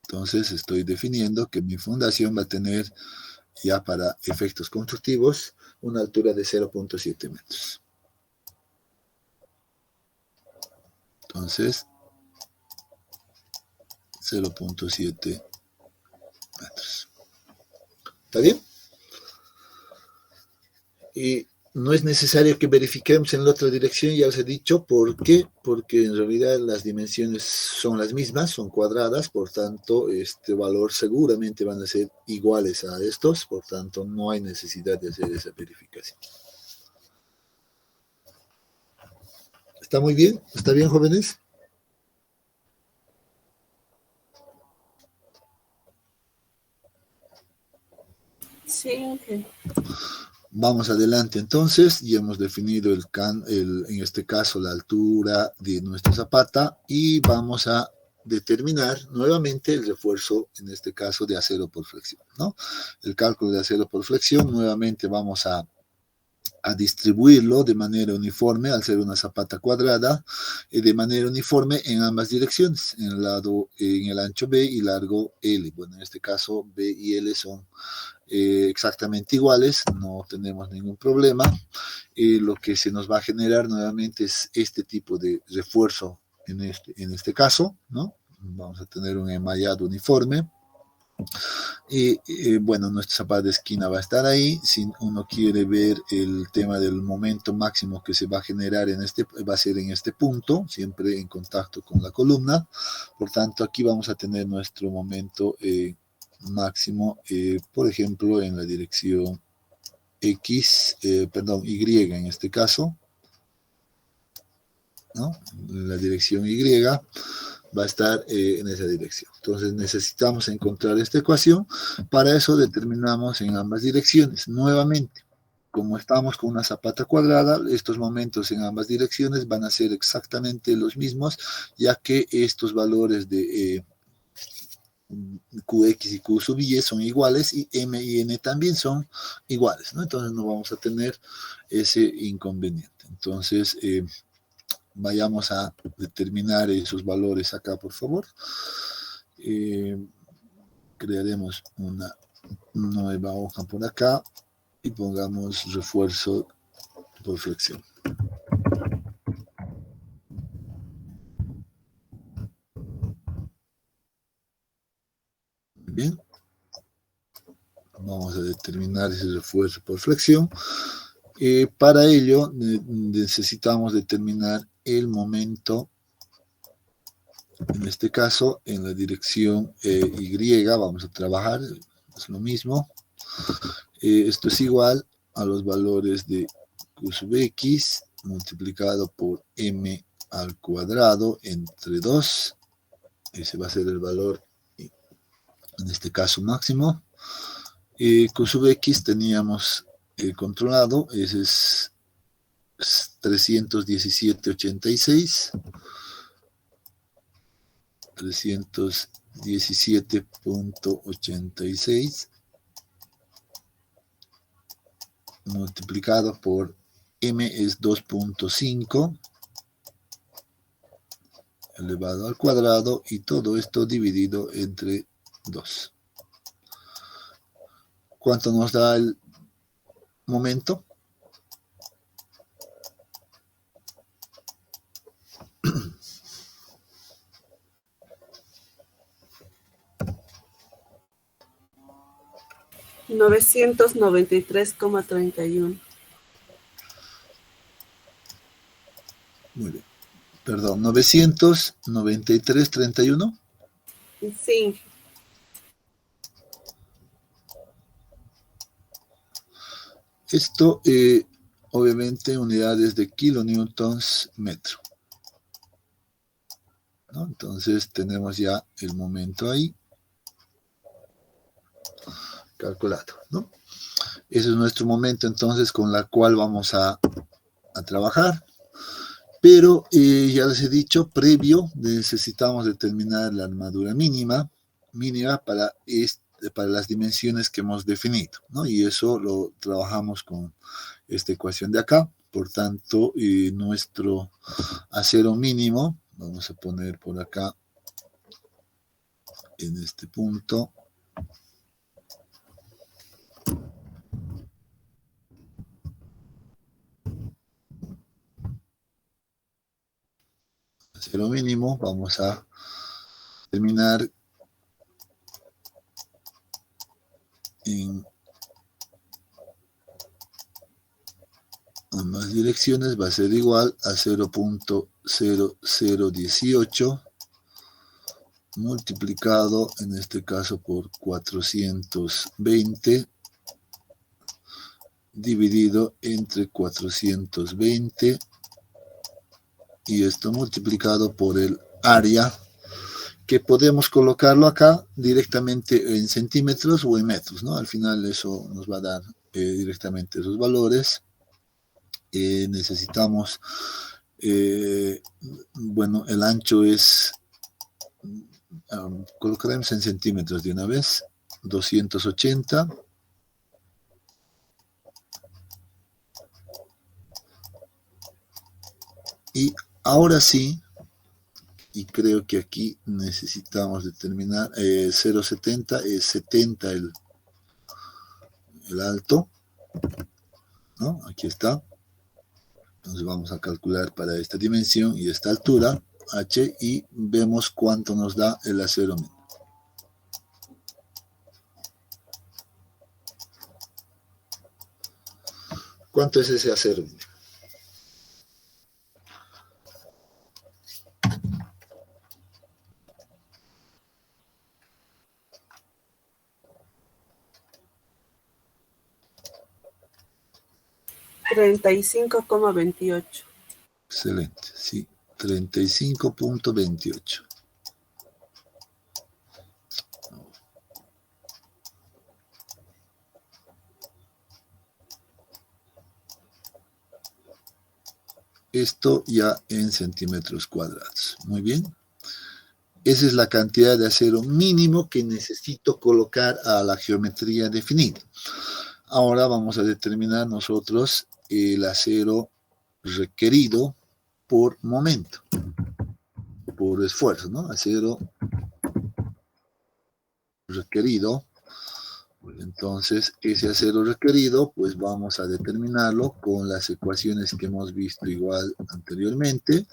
Entonces estoy definiendo que mi fundación va a tener, ya para efectos constructivos, una altura de 0.7 metros. Entonces, 0.7 metros. ¿Está bien? Y no es necesario que verifiquemos en la otra dirección, ya os he dicho. ¿Por qué? Porque en realidad las dimensiones son las mismas, son cuadradas, por tanto, este valor seguramente van a ser iguales a estos, por tanto, no hay necesidad de hacer esa verificación. ¿Está muy bien? ¿Está bien, jóvenes? Sí. Vamos adelante entonces, ya hemos definido en este caso la altura de nuestra zapata y vamos a determinar nuevamente el refuerzo, en este caso de acero por flexión, ¿no? El cálculo de acero por flexión, nuevamente vamos a a distribuirlo de manera uniforme, al ser una zapata cuadrada, de manera uniforme en ambas direcciones, en el ancho B y largo L. Bueno, en este caso B y L son exactamente iguales, no tenemos ningún problema. Lo que se nos va a generar nuevamente es este tipo de refuerzo en este caso, ¿no? Vamos a tener un enmallado uniforme. Bueno, nuestra zapata de esquina va a estar ahí. Si uno quiere ver el tema del momento máximo que se va a generar va a ser en este punto, siempre en contacto con la columna. Por tanto, aquí vamos a tener nuestro momento máximo, por ejemplo, en la dirección X, Y en este caso, ¿no? La dirección Y va a estar en esa dirección. Entonces necesitamos encontrar esta ecuación. Para eso determinamos en ambas direcciones. Nuevamente, como estamos con una zapata cuadrada, estos momentos en ambas direcciones van a ser exactamente los mismos, ya que estos valores de Qx y Q sub y son iguales, y M y N también son iguales, ¿no? Entonces no vamos a tener ese inconveniente. Entonces, vayamos a determinar esos valores acá, por favor. Crearemos una nueva hoja por acá y pongamos refuerzo por flexión. Bien. Vamos a determinar ese refuerzo por flexión. Para ello necesitamos determinar el momento, en este caso en la dirección Y, vamos a trabajar, es lo mismo. Esto es igual a los valores de Q sub X multiplicado por M al cuadrado entre 2. Ese va a ser el valor, en este caso máximo. Q sub X teníamos controlado, ese es 317.86, 317.86 multiplicado por M es 2.5 elevado al cuadrado, y todo esto dividido entre 2. ¿Cuánto nos da el momento? $993,31. Muy bien. Perdón, 993.31. Sí. Esto, obviamente, unidades de kilonewtons metro, ¿no? Entonces, tenemos ya el momento ahí calculado, ¿no? Ese es nuestro momento, entonces, con la cual vamos a trabajar. Pero ya les he dicho, previo necesitamos determinar la armadura mínima para las dimensiones que hemos definido, ¿no? Y eso lo trabajamos con esta ecuación de acá. Por tanto, nuestro acero mínimo, vamos a poner por acá, en este punto, acero mínimo, vamos a terminar en ambas direcciones, va a ser igual a 0.0018 multiplicado en este caso por 420 dividido entre 420, y esto multiplicado por el área, que podemos colocarlo acá directamente en centímetros o en metros, ¿no? Al final eso nos va a dar directamente esos valores. Necesitamos, bueno, el ancho es, colocaremos en centímetros de una vez, 280 Y ahora sí, y creo que aquí necesitamos determinar 0,70 es 70 el alto, ¿no? Aquí está. Entonces vamos a calcular para esta dimensión y esta altura, h, y vemos cuánto nos da el acero mínimo. ¿Cuánto es ese acero mínimo? $35,28. Excelente, sí, 35,28. Esto ya en centímetros cuadrados. Muy bien. Esa es la cantidad de acero mínimo que necesito colocar a la geometría definida. Ahora vamos a determinar nosotros el acero requerido por momento, por esfuerzo, ¿no? Acero requerido. Entonces, ese acero requerido, pues vamos a determinarlo con las ecuaciones que hemos visto igual anteriormente.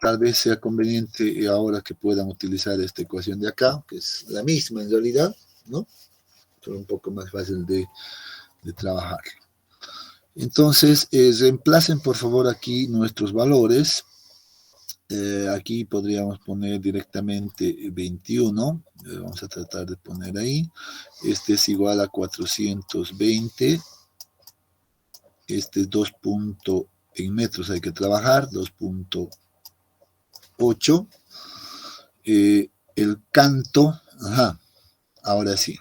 Tal vez sea conveniente ahora que puedan utilizar esta ecuación de acá, que es la misma en realidad, ¿no? Pero un poco más fácil de trabajar. Entonces, reemplacen por favor aquí nuestros valores. Aquí podríamos poner directamente 21. Vamos a tratar de poner ahí. Este es igual a 420. Este es 2. En metros hay que trabajar, 2,8. El canto, ahora sí.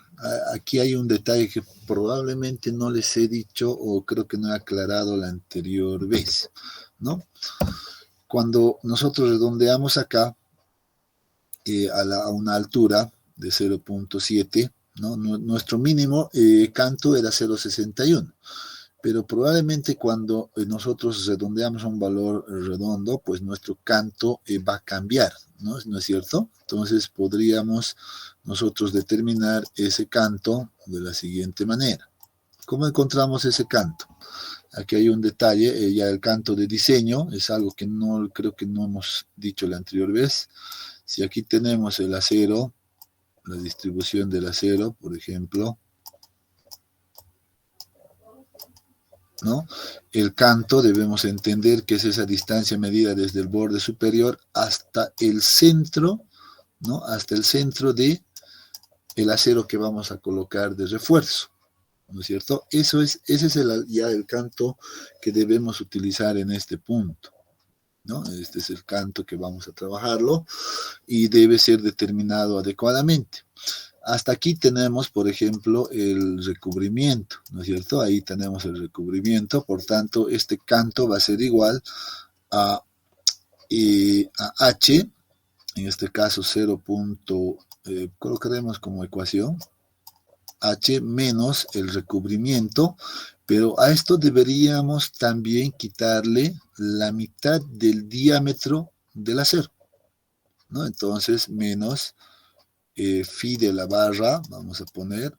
Aquí hay un detalle que probablemente no les he dicho o creo que no he aclarado la anterior vez, ¿no? Cuando nosotros redondeamos acá a una altura de 0,7, ¿no? Nuestro mínimo canto era 0,61, pero probablemente cuando nosotros redondeamos a un valor redondo, pues nuestro canto va a cambiar, ¿no? ¿No es cierto? Entonces podríamos nosotros determinar ese canto de la siguiente manera. ¿Cómo encontramos ese canto? Aquí hay un detalle, ya el canto de diseño, es algo que no creo que no hemos dicho la anterior vez. Si aquí tenemos el acero, la distribución del acero, por ejemplo, ¿no? El canto debemos entender que es esa distancia medida desde el borde superior hasta el centro, ¿no? Hasta el centro de el acero que vamos a colocar de refuerzo, ¿no es cierto? Ese es ya el canto que debemos utilizar en este punto, ¿no? Este es el canto que vamos a trabajarlo y debe ser determinado adecuadamente. Hasta aquí tenemos, por ejemplo, el recubrimiento, ¿no es cierto? Ahí tenemos el recubrimiento, por tanto, este canto va a ser igual a H, en este caso 0. Colocaremos como ecuación, H menos el recubrimiento, pero a esto deberíamos también quitarle la mitad del diámetro del acero, ¿no? Entonces, menos phi de la barra, vamos a poner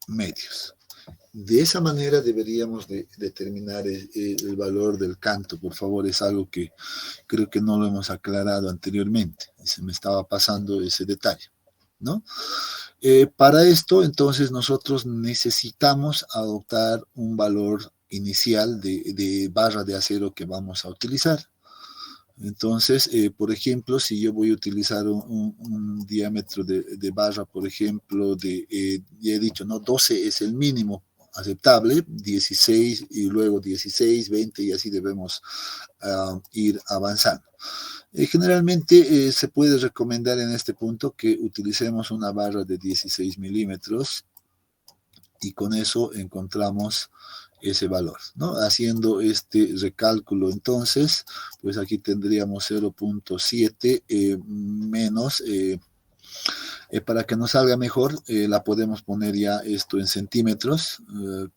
medios. De esa manera deberíamos determinar el valor del canto. Por favor, es algo que creo que no lo hemos aclarado anteriormente. Se me estaba pasando ese detalle, ¿no? Para esto, entonces, nosotros necesitamos adoptar un valor inicial de barra de acero que vamos a utilizar. Entonces, por ejemplo, si yo voy a utilizar un diámetro de barra, por ejemplo, ya he dicho, ¿no? 12 es el mínimo aceptable, 16 y luego 16, 20 y así debemos ir avanzando. Generalmente se puede recomendar en este punto que utilicemos una barra de 16 milímetros y con eso encontramos ese valor, ¿no? Haciendo este recálculo, entonces, pues aquí tendríamos 0,7 menos Para que nos salga mejor, la podemos poner ya esto en centímetros,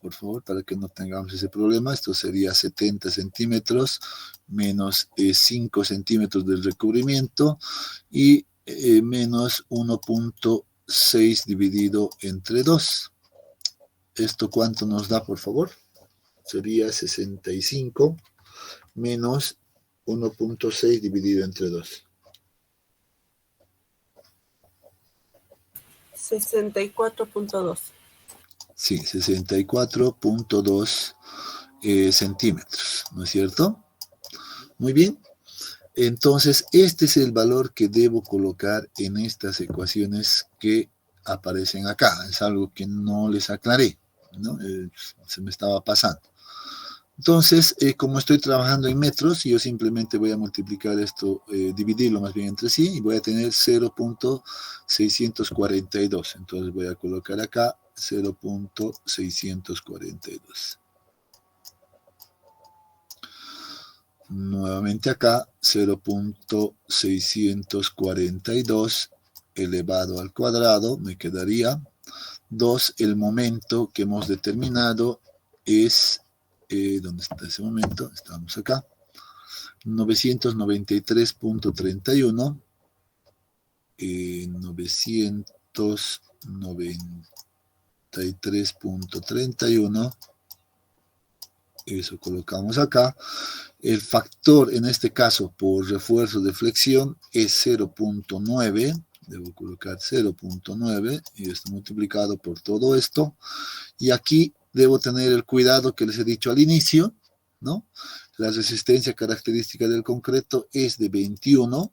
por favor, para que no tengamos ese problema. Esto sería 70 centímetros menos 5 centímetros del recubrimiento y menos 1.6 dividido entre 2. ¿Esto cuánto nos da, por favor? Sería 65 menos 1.6 dividido entre 2. 64.2. Sí, 64.2 centímetros, ¿no es cierto? Muy bien. Entonces, este es el valor que debo colocar en estas ecuaciones que aparecen acá. Es algo que no les aclaré, ¿no? Se me estaba pasando. Entonces, como estoy trabajando en metros, yo simplemente voy a multiplicar esto, dividirlo más bien entre sí, y voy a tener 0.642. Entonces voy a colocar acá 0.642. Nuevamente acá, 0.642 elevado al cuadrado, me quedaría 2. El momento que hemos determinado es... ¿dónde está ese momento? Estamos acá. 993.31. 993.31. Eso colocamos acá. El factor, en este caso, por refuerzo de flexión, es 0.9. Debo colocar 0.9 y esto multiplicado por todo esto. Y aquí debo tener el cuidado que les he dicho al inicio, ¿no? La resistencia característica del concreto es de 21,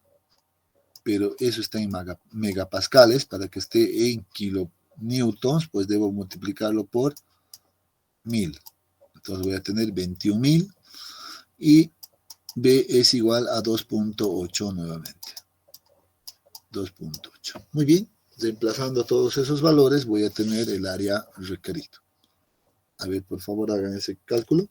pero eso está en megapascales. Para que esté en kilonewtons, pues debo multiplicarlo por 1000. Entonces voy a tener 21.000 y B es igual a 2.8 nuevamente. 2.8. Muy bien. Reemplazando todos esos valores, voy a tener el área requerido. A ver, por favor, hagan ese cálculo.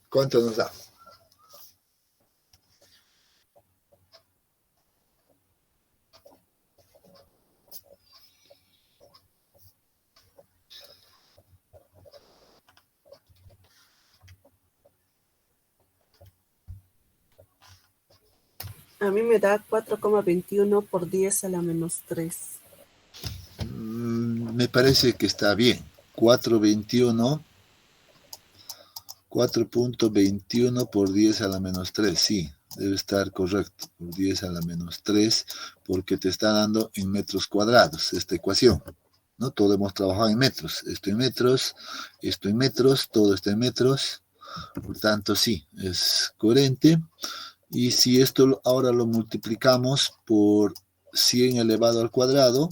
¿Cuánto nos da? A mí me da 4,21 por 10 a la menos 3. Me parece que está bien. 4.21 por 10 a la menos 3, sí, debe estar correcto, por 10 a la menos 3, porque te está dando en metros cuadrados esta ecuación, ¿no? Todo hemos trabajado en metros, esto en metros, esto en metros, todo está en metros, por tanto sí, es coherente. Y si esto ahora lo multiplicamos por 100 elevado al cuadrado,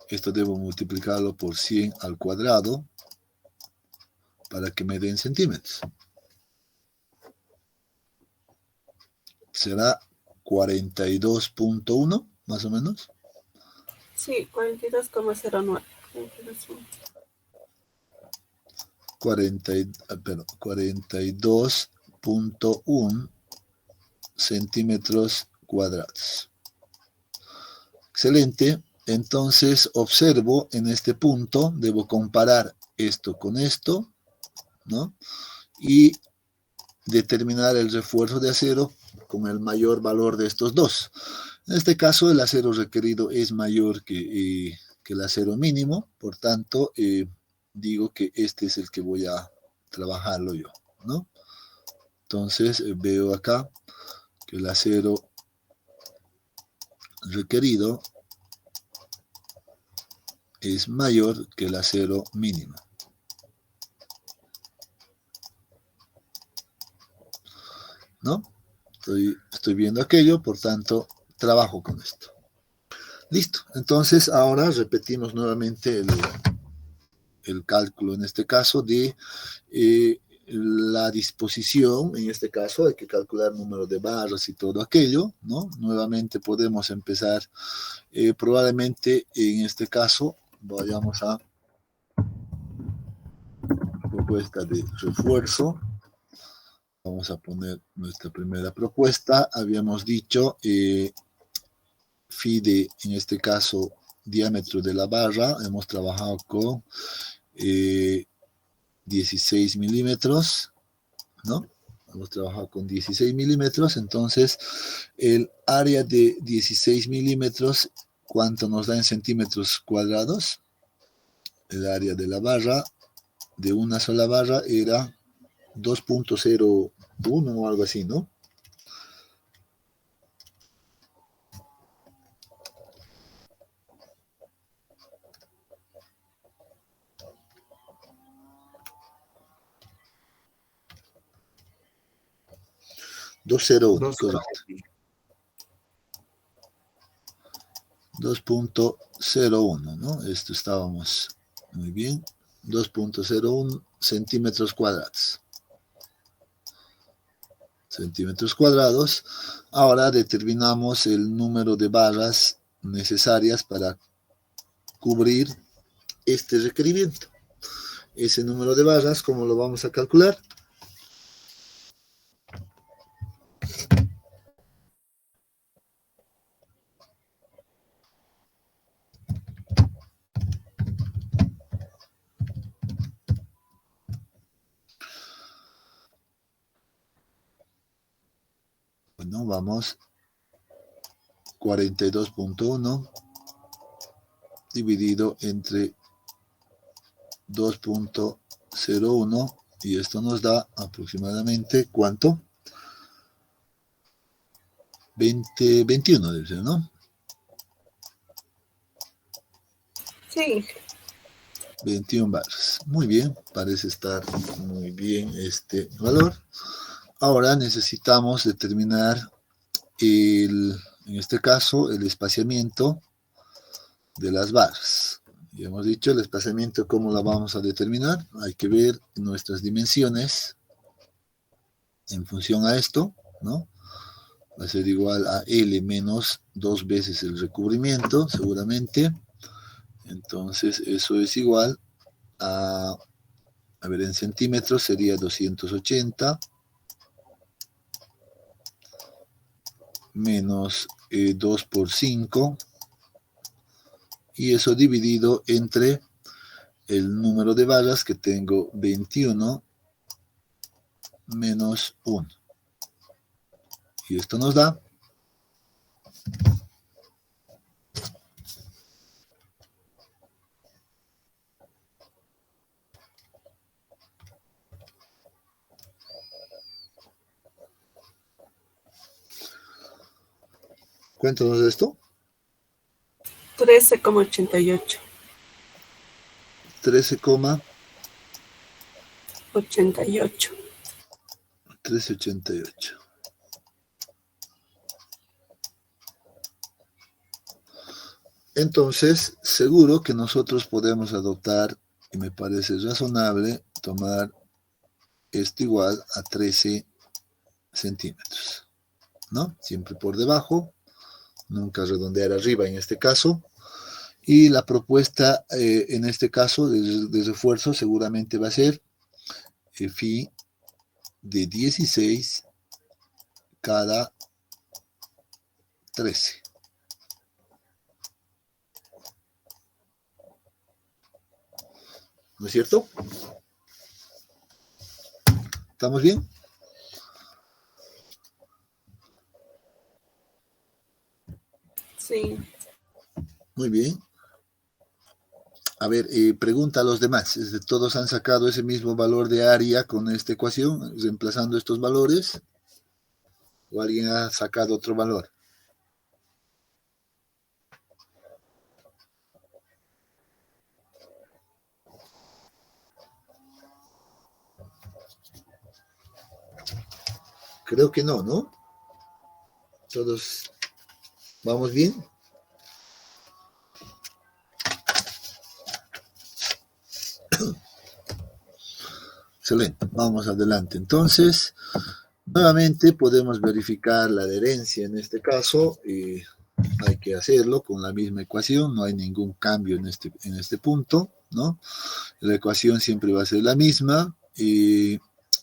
esto debo multiplicarlo por 100 al cuadrado para que me den centímetros. Será 42.1 más o menos. Sí, 42,09. 42.1 centímetros cuadrados. Excelente. Entonces observo en este punto, debo comparar esto con esto, ¿no? Y determinar el refuerzo de acero con el mayor valor de estos dos. En este caso, el acero requerido es mayor que el acero mínimo, por tanto, digo que este es el que voy a trabajarlo yo, ¿no? Entonces, veo acá que el acero requerido es mayor que el acero mínimo. ¿No? Estoy viendo aquello, por tanto, trabajo con esto. Listo. Entonces, ahora repetimos nuevamente el cálculo, en este caso, de la disposición. En este caso, hay que calcular número de barras y todo aquello, ¿no? Nuevamente podemos empezar, probablemente en este caso, vayamos a propuesta de refuerzo. Vamos a poner nuestra primera propuesta. Habíamos dicho phi de, en este caso, diámetro de la barra. Hemos trabajado con 16 milímetros, ¿no? Hemos trabajado con 16 milímetros. Entonces, el área de 16 milímetros, ¿cuánto nos da en centímetros cuadrados? El área de la barra, de una sola barra, era 2.01 o algo así, ¿no? $2.01, correcto. 2.01, ¿no? Esto estábamos muy bien. 2.01 centímetros cuadrados. Centímetros cuadrados. Ahora determinamos el número de barras necesarias para cubrir este requerimiento. Ese número de barras, ¿cómo lo vamos a calcular? Bueno, vamos 42.1 dividido entre 2.01 y esto nos da aproximadamente ¿cuánto? 21, debe ser, ¿no? Sí. 21 barras. Muy bien, parece estar muy bien este valor. Ahora necesitamos determinar en este caso, el espaciamiento de las barras. Ya hemos dicho el espaciamiento, ¿cómo la vamos a determinar? Hay que ver nuestras dimensiones en función a esto, ¿no? Va a ser igual a L menos 2 veces el recubrimiento, seguramente. Entonces, eso es igual a ver, en centímetros sería 280 menos 2 por 5, y eso dividido entre el número de barras que tengo, 21 menos 1. Y esto nos da ¿cuánto nos da esto? 13,88. 13,88. 88. 13,88. Entonces, seguro que nosotros podemos adoptar, y me parece razonable, tomar esto igual a 13 centímetros, ¿no? Siempre por debajo, nunca redondear arriba en este caso. Y la propuesta en este caso de refuerzo seguramente va a ser phi de 16 cada 13. ¿No es cierto? ¿Estamos bien? Sí. Muy bien. A ver, pregunta a los demás. ¿Todos han sacado ese mismo valor de área con esta ecuación, reemplazando estos valores? ¿O alguien ha sacado otro valor? Creo que no, ¿no? ¿Todos vamos bien? Excelente, vamos adelante. Entonces, nuevamente podemos verificar la adherencia en este caso. Hay que hacerlo con la misma ecuación, no hay ningún cambio en este punto, ¿no? La ecuación siempre va a ser la misma.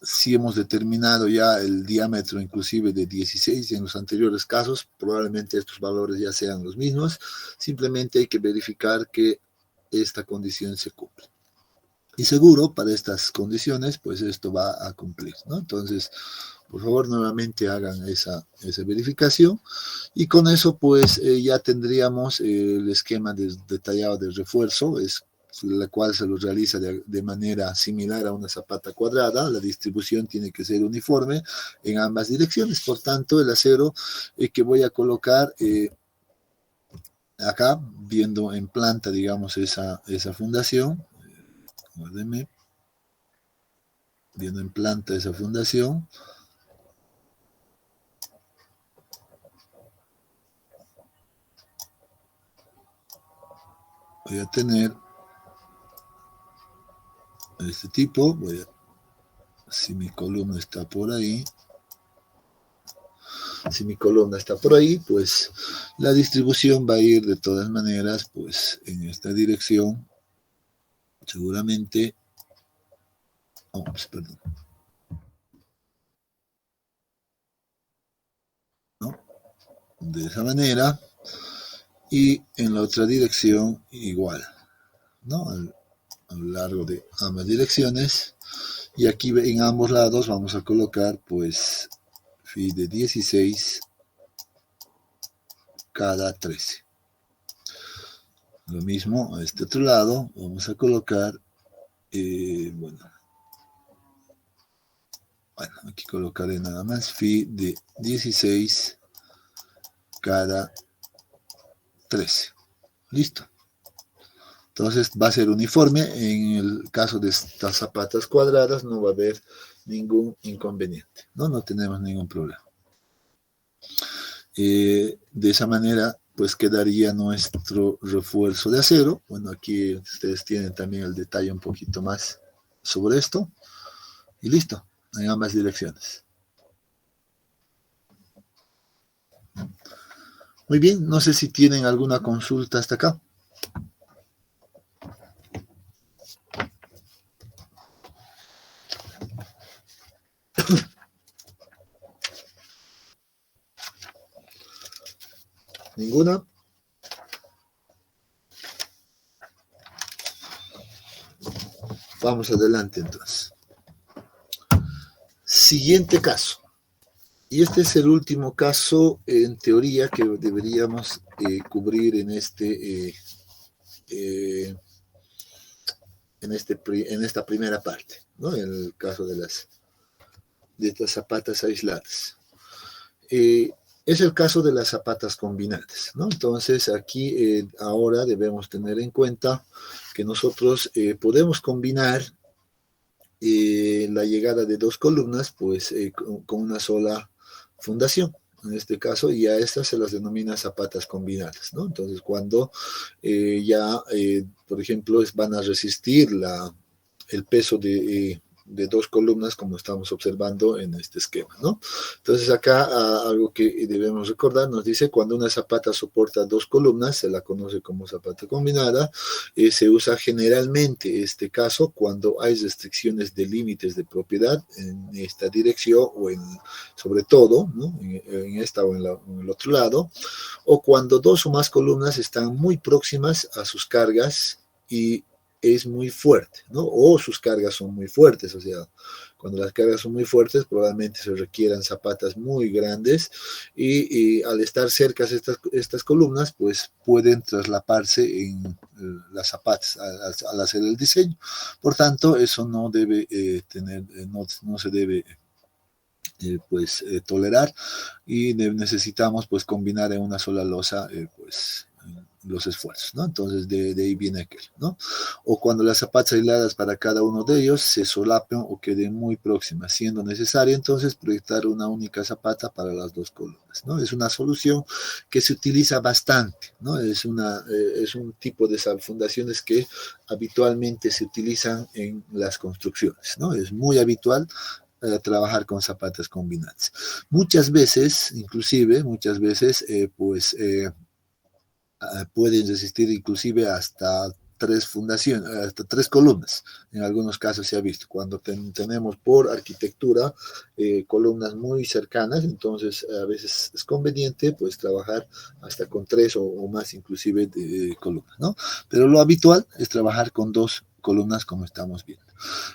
Si hemos determinado ya el diámetro inclusive de 16 en los anteriores casos, probablemente estos valores ya sean los mismos. Simplemente hay que verificar que esta condición se cumple. Y seguro, para estas condiciones, pues esto va a cumplir, ¿no? Entonces, por favor, nuevamente hagan esa verificación. Y con eso, pues, ya tendríamos el esquema detallado de refuerzo, la cual se lo realiza de manera similar a una zapata cuadrada. La distribución tiene que ser uniforme en ambas direcciones. Por tanto, el acero que voy a colocar acá, viendo en planta, digamos, esa fundación, guárdenme, viendo en planta esa fundación, voy a tener este tipo, si mi columna está por ahí, pues la distribución va a ir de todas maneras, pues en esta dirección, seguramente, perdón, ¿no? De esa manera, y en la otra dirección igual, ¿no? A lo largo de ambas direcciones, y aquí en ambos lados vamos a colocar pues phi de 16 cada 13. Lo mismo a este otro lado, vamos a colocar, bueno, aquí colocaré nada más phi de 16 cada 13. Listo. Entonces va a ser uniforme. En el caso de estas zapatas cuadradas no va a haber ningún inconveniente, no tenemos ningún problema. De esa manera pues quedaría nuestro refuerzo de acero. Bueno, aquí ustedes tienen también el detalle un poquito más sobre esto. Y listo, en ambas direcciones. Muy bien, no sé si tienen alguna consulta hasta acá. ¿Ninguna? Vamos adelante entonces. Siguiente caso. Y este es el último caso, en teoría, que deberíamos cubrir en esta primera parte, ¿no? En el caso de estas zapatas aisladas. Es el caso de las zapatas combinadas, ¿no? Entonces, aquí ahora debemos tener en cuenta que nosotros podemos combinar la llegada de dos columnas, pues, con una sola fundación, en este caso, y a estas se las denomina zapatas combinadas, ¿no? Entonces, cuando por ejemplo, van a resistir el peso de dos columnas, como estamos observando en este esquema, ¿no? Entonces acá algo que debemos recordar, nos dice cuando una zapata soporta dos columnas, se la conoce como zapata combinada, se usa generalmente este caso cuando hay restricciones de límites de propiedad en esta dirección o sobre todo, ¿no? en esta o en el otro lado, o cuando dos o más columnas están muy próximas a sus cargas y es muy fuerte, ¿no? O sus cargas son muy fuertes, o sea, cuando las cargas son muy fuertes, probablemente se requieran zapatas muy grandes y al estar cerca estas columnas, pues pueden traslaparse en las zapatas al hacer el diseño. Por tanto, eso no debe no se debe tolerar y necesitamos pues combinar en una sola losa pues los esfuerzos, ¿no? Entonces de ahí viene aquel, ¿no? O cuando las zapatas aisladas para cada uno de ellos se solapen o queden muy próximas, siendo necesario entonces proyectar una única zapata para las dos columnas, ¿no? Es una solución que se utiliza bastante, ¿no? Es un tipo de fundaciones que habitualmente se utilizan en las construcciones, ¿no? Es muy habitual trabajar con zapatas combinadas. Muchas veces, pueden resistir inclusive hasta hasta tres columnas. En algunos casos se ha visto. Cuando tenemos por arquitectura columnas muy cercanas, entonces a veces es conveniente pues trabajar hasta con tres o más inclusive de columnas, ¿no? Pero lo habitual es trabajar con dos columnas como estamos viendo.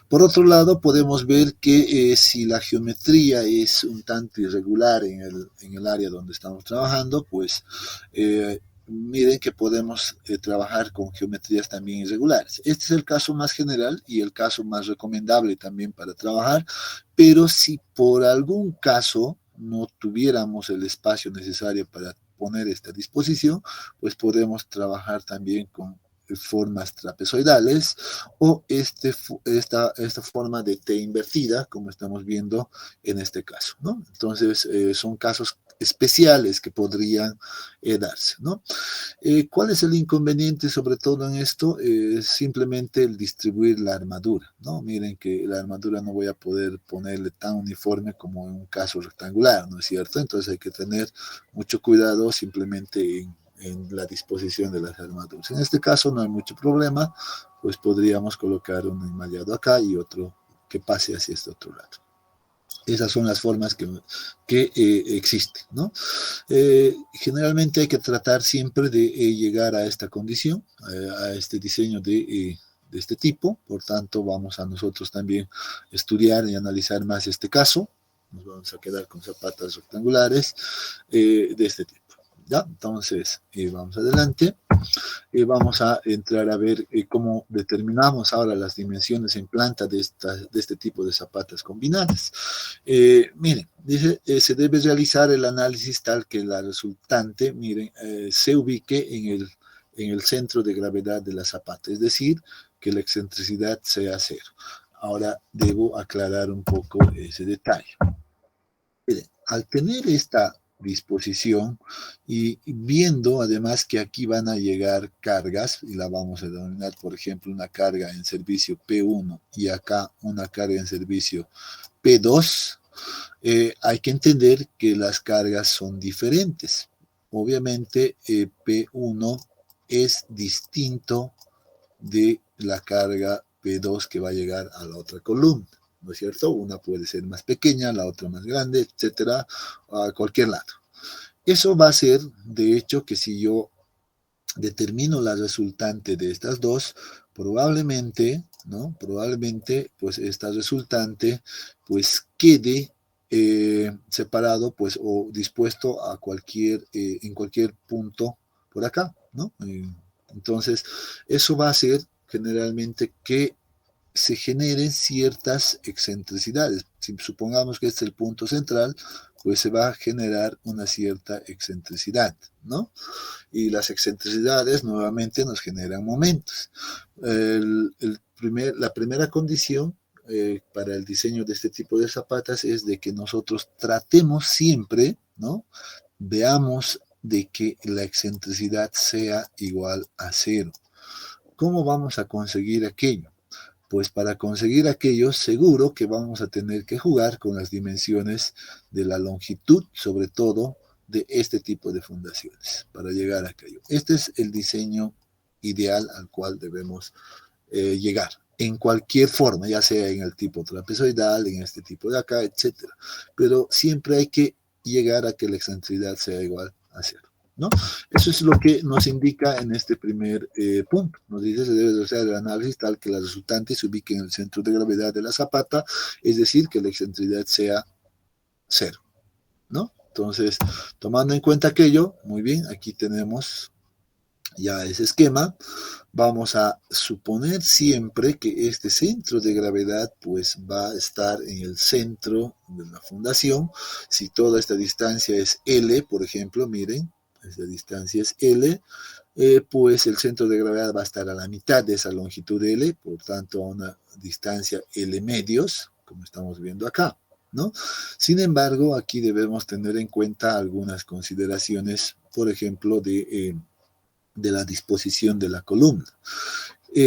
Por otro lado, podemos ver que si la geometría es un tanto irregular en el área donde estamos trabajando, pues miren que podemos trabajar con geometrías también irregulares. Este es el caso más general y el caso más recomendable también para trabajar, pero si por algún caso no tuviéramos el espacio necesario para poner esta disposición, pues podemos trabajar también con formas trapezoidales o esta forma de T invertida, como estamos viendo en este caso, ¿no? Entonces, son casos especiales que podrían darse, ¿no? ¿Cuál es el inconveniente sobre todo en esto? Simplemente el distribuir la armadura, ¿no? Miren que la armadura no voy a poder ponerle tan uniforme como en un caso rectangular, ¿no es cierto? Entonces hay que tener mucho cuidado simplemente en la disposición de las armaduras. En este caso no hay mucho problema, pues podríamos colocar un enmallado acá y otro que pase hacia este otro lado. Esas son las formas que existen, ¿no? Generalmente hay que tratar siempre de llegar a esta condición, a este diseño de este tipo. Por tanto, vamos a nosotros también estudiar y analizar más este caso. Nos vamos a quedar con zapatas rectangulares de este tipo, ¿ya? Entonces, vamos adelante. Vamos a entrar a ver cómo determinamos ahora las dimensiones en planta de este tipo de zapatas combinadas. Miren, dice, se debe realizar el análisis tal que la resultante, miren, se ubique en el centro de gravedad de la zapata, es decir, que la excentricidad sea cero. Ahora debo aclarar un poco ese detalle. Miren, al tener esta disposición y viendo además que aquí van a llegar cargas y la vamos a denominar por ejemplo una carga en servicio P1 y acá una carga en servicio P2, hay que entender que las cargas son diferentes. Obviamente P1 es distinto de la carga P2 que va a llegar a la otra columna, ¿no es cierto? Una puede ser más pequeña, la otra más grande, etcétera, a cualquier lado. Eso va a ser, de hecho, que si yo determino la resultante de estas dos, probablemente, ¿no? Probablemente, pues esta resultante, pues quede separado, pues, o dispuesto a en cualquier punto por acá, ¿no? Entonces, eso va a hacer generalmente que se generen ciertas excentricidades. Si supongamos que este es el punto central, pues se va a generar una cierta excentricidad, ¿no? Y las excentricidades nuevamente nos generan momentos. La primera condición para el diseño de este tipo de zapatas es de que nosotros tratemos siempre, ¿no? Veamos de que la excentricidad sea igual a cero. ¿Cómo vamos a conseguir aquello? Pues para conseguir aquello, seguro que vamos a tener que jugar con las dimensiones de la longitud, sobre todo de este tipo de fundaciones, para llegar a aquello. Este es el diseño ideal al cual debemos llegar, en cualquier forma, ya sea en el tipo trapezoidal, en este tipo de acá, etc. Pero siempre hay que llegar a que la excentricidad sea igual a cero, ¿no? Eso es lo que nos indica en este primer punto. Nos dice que se debe hacer el análisis tal que la resultante se ubique en el centro de gravedad de la zapata, es decir, que la excentricidad sea cero, ¿no? Entonces, tomando en cuenta aquello, muy bien, aquí tenemos ya ese esquema. Vamos a suponer siempre que este centro de gravedad pues va a estar en el centro de la fundación. Si toda esta distancia es L, por ejemplo, miren, esta distancia es L, pues el centro de gravedad va a estar a la mitad de esa longitud L, por tanto a una distancia L medios, como estamos viendo acá, ¿no? Sin embargo, aquí debemos tener en cuenta algunas consideraciones, por ejemplo, de la disposición de la columna.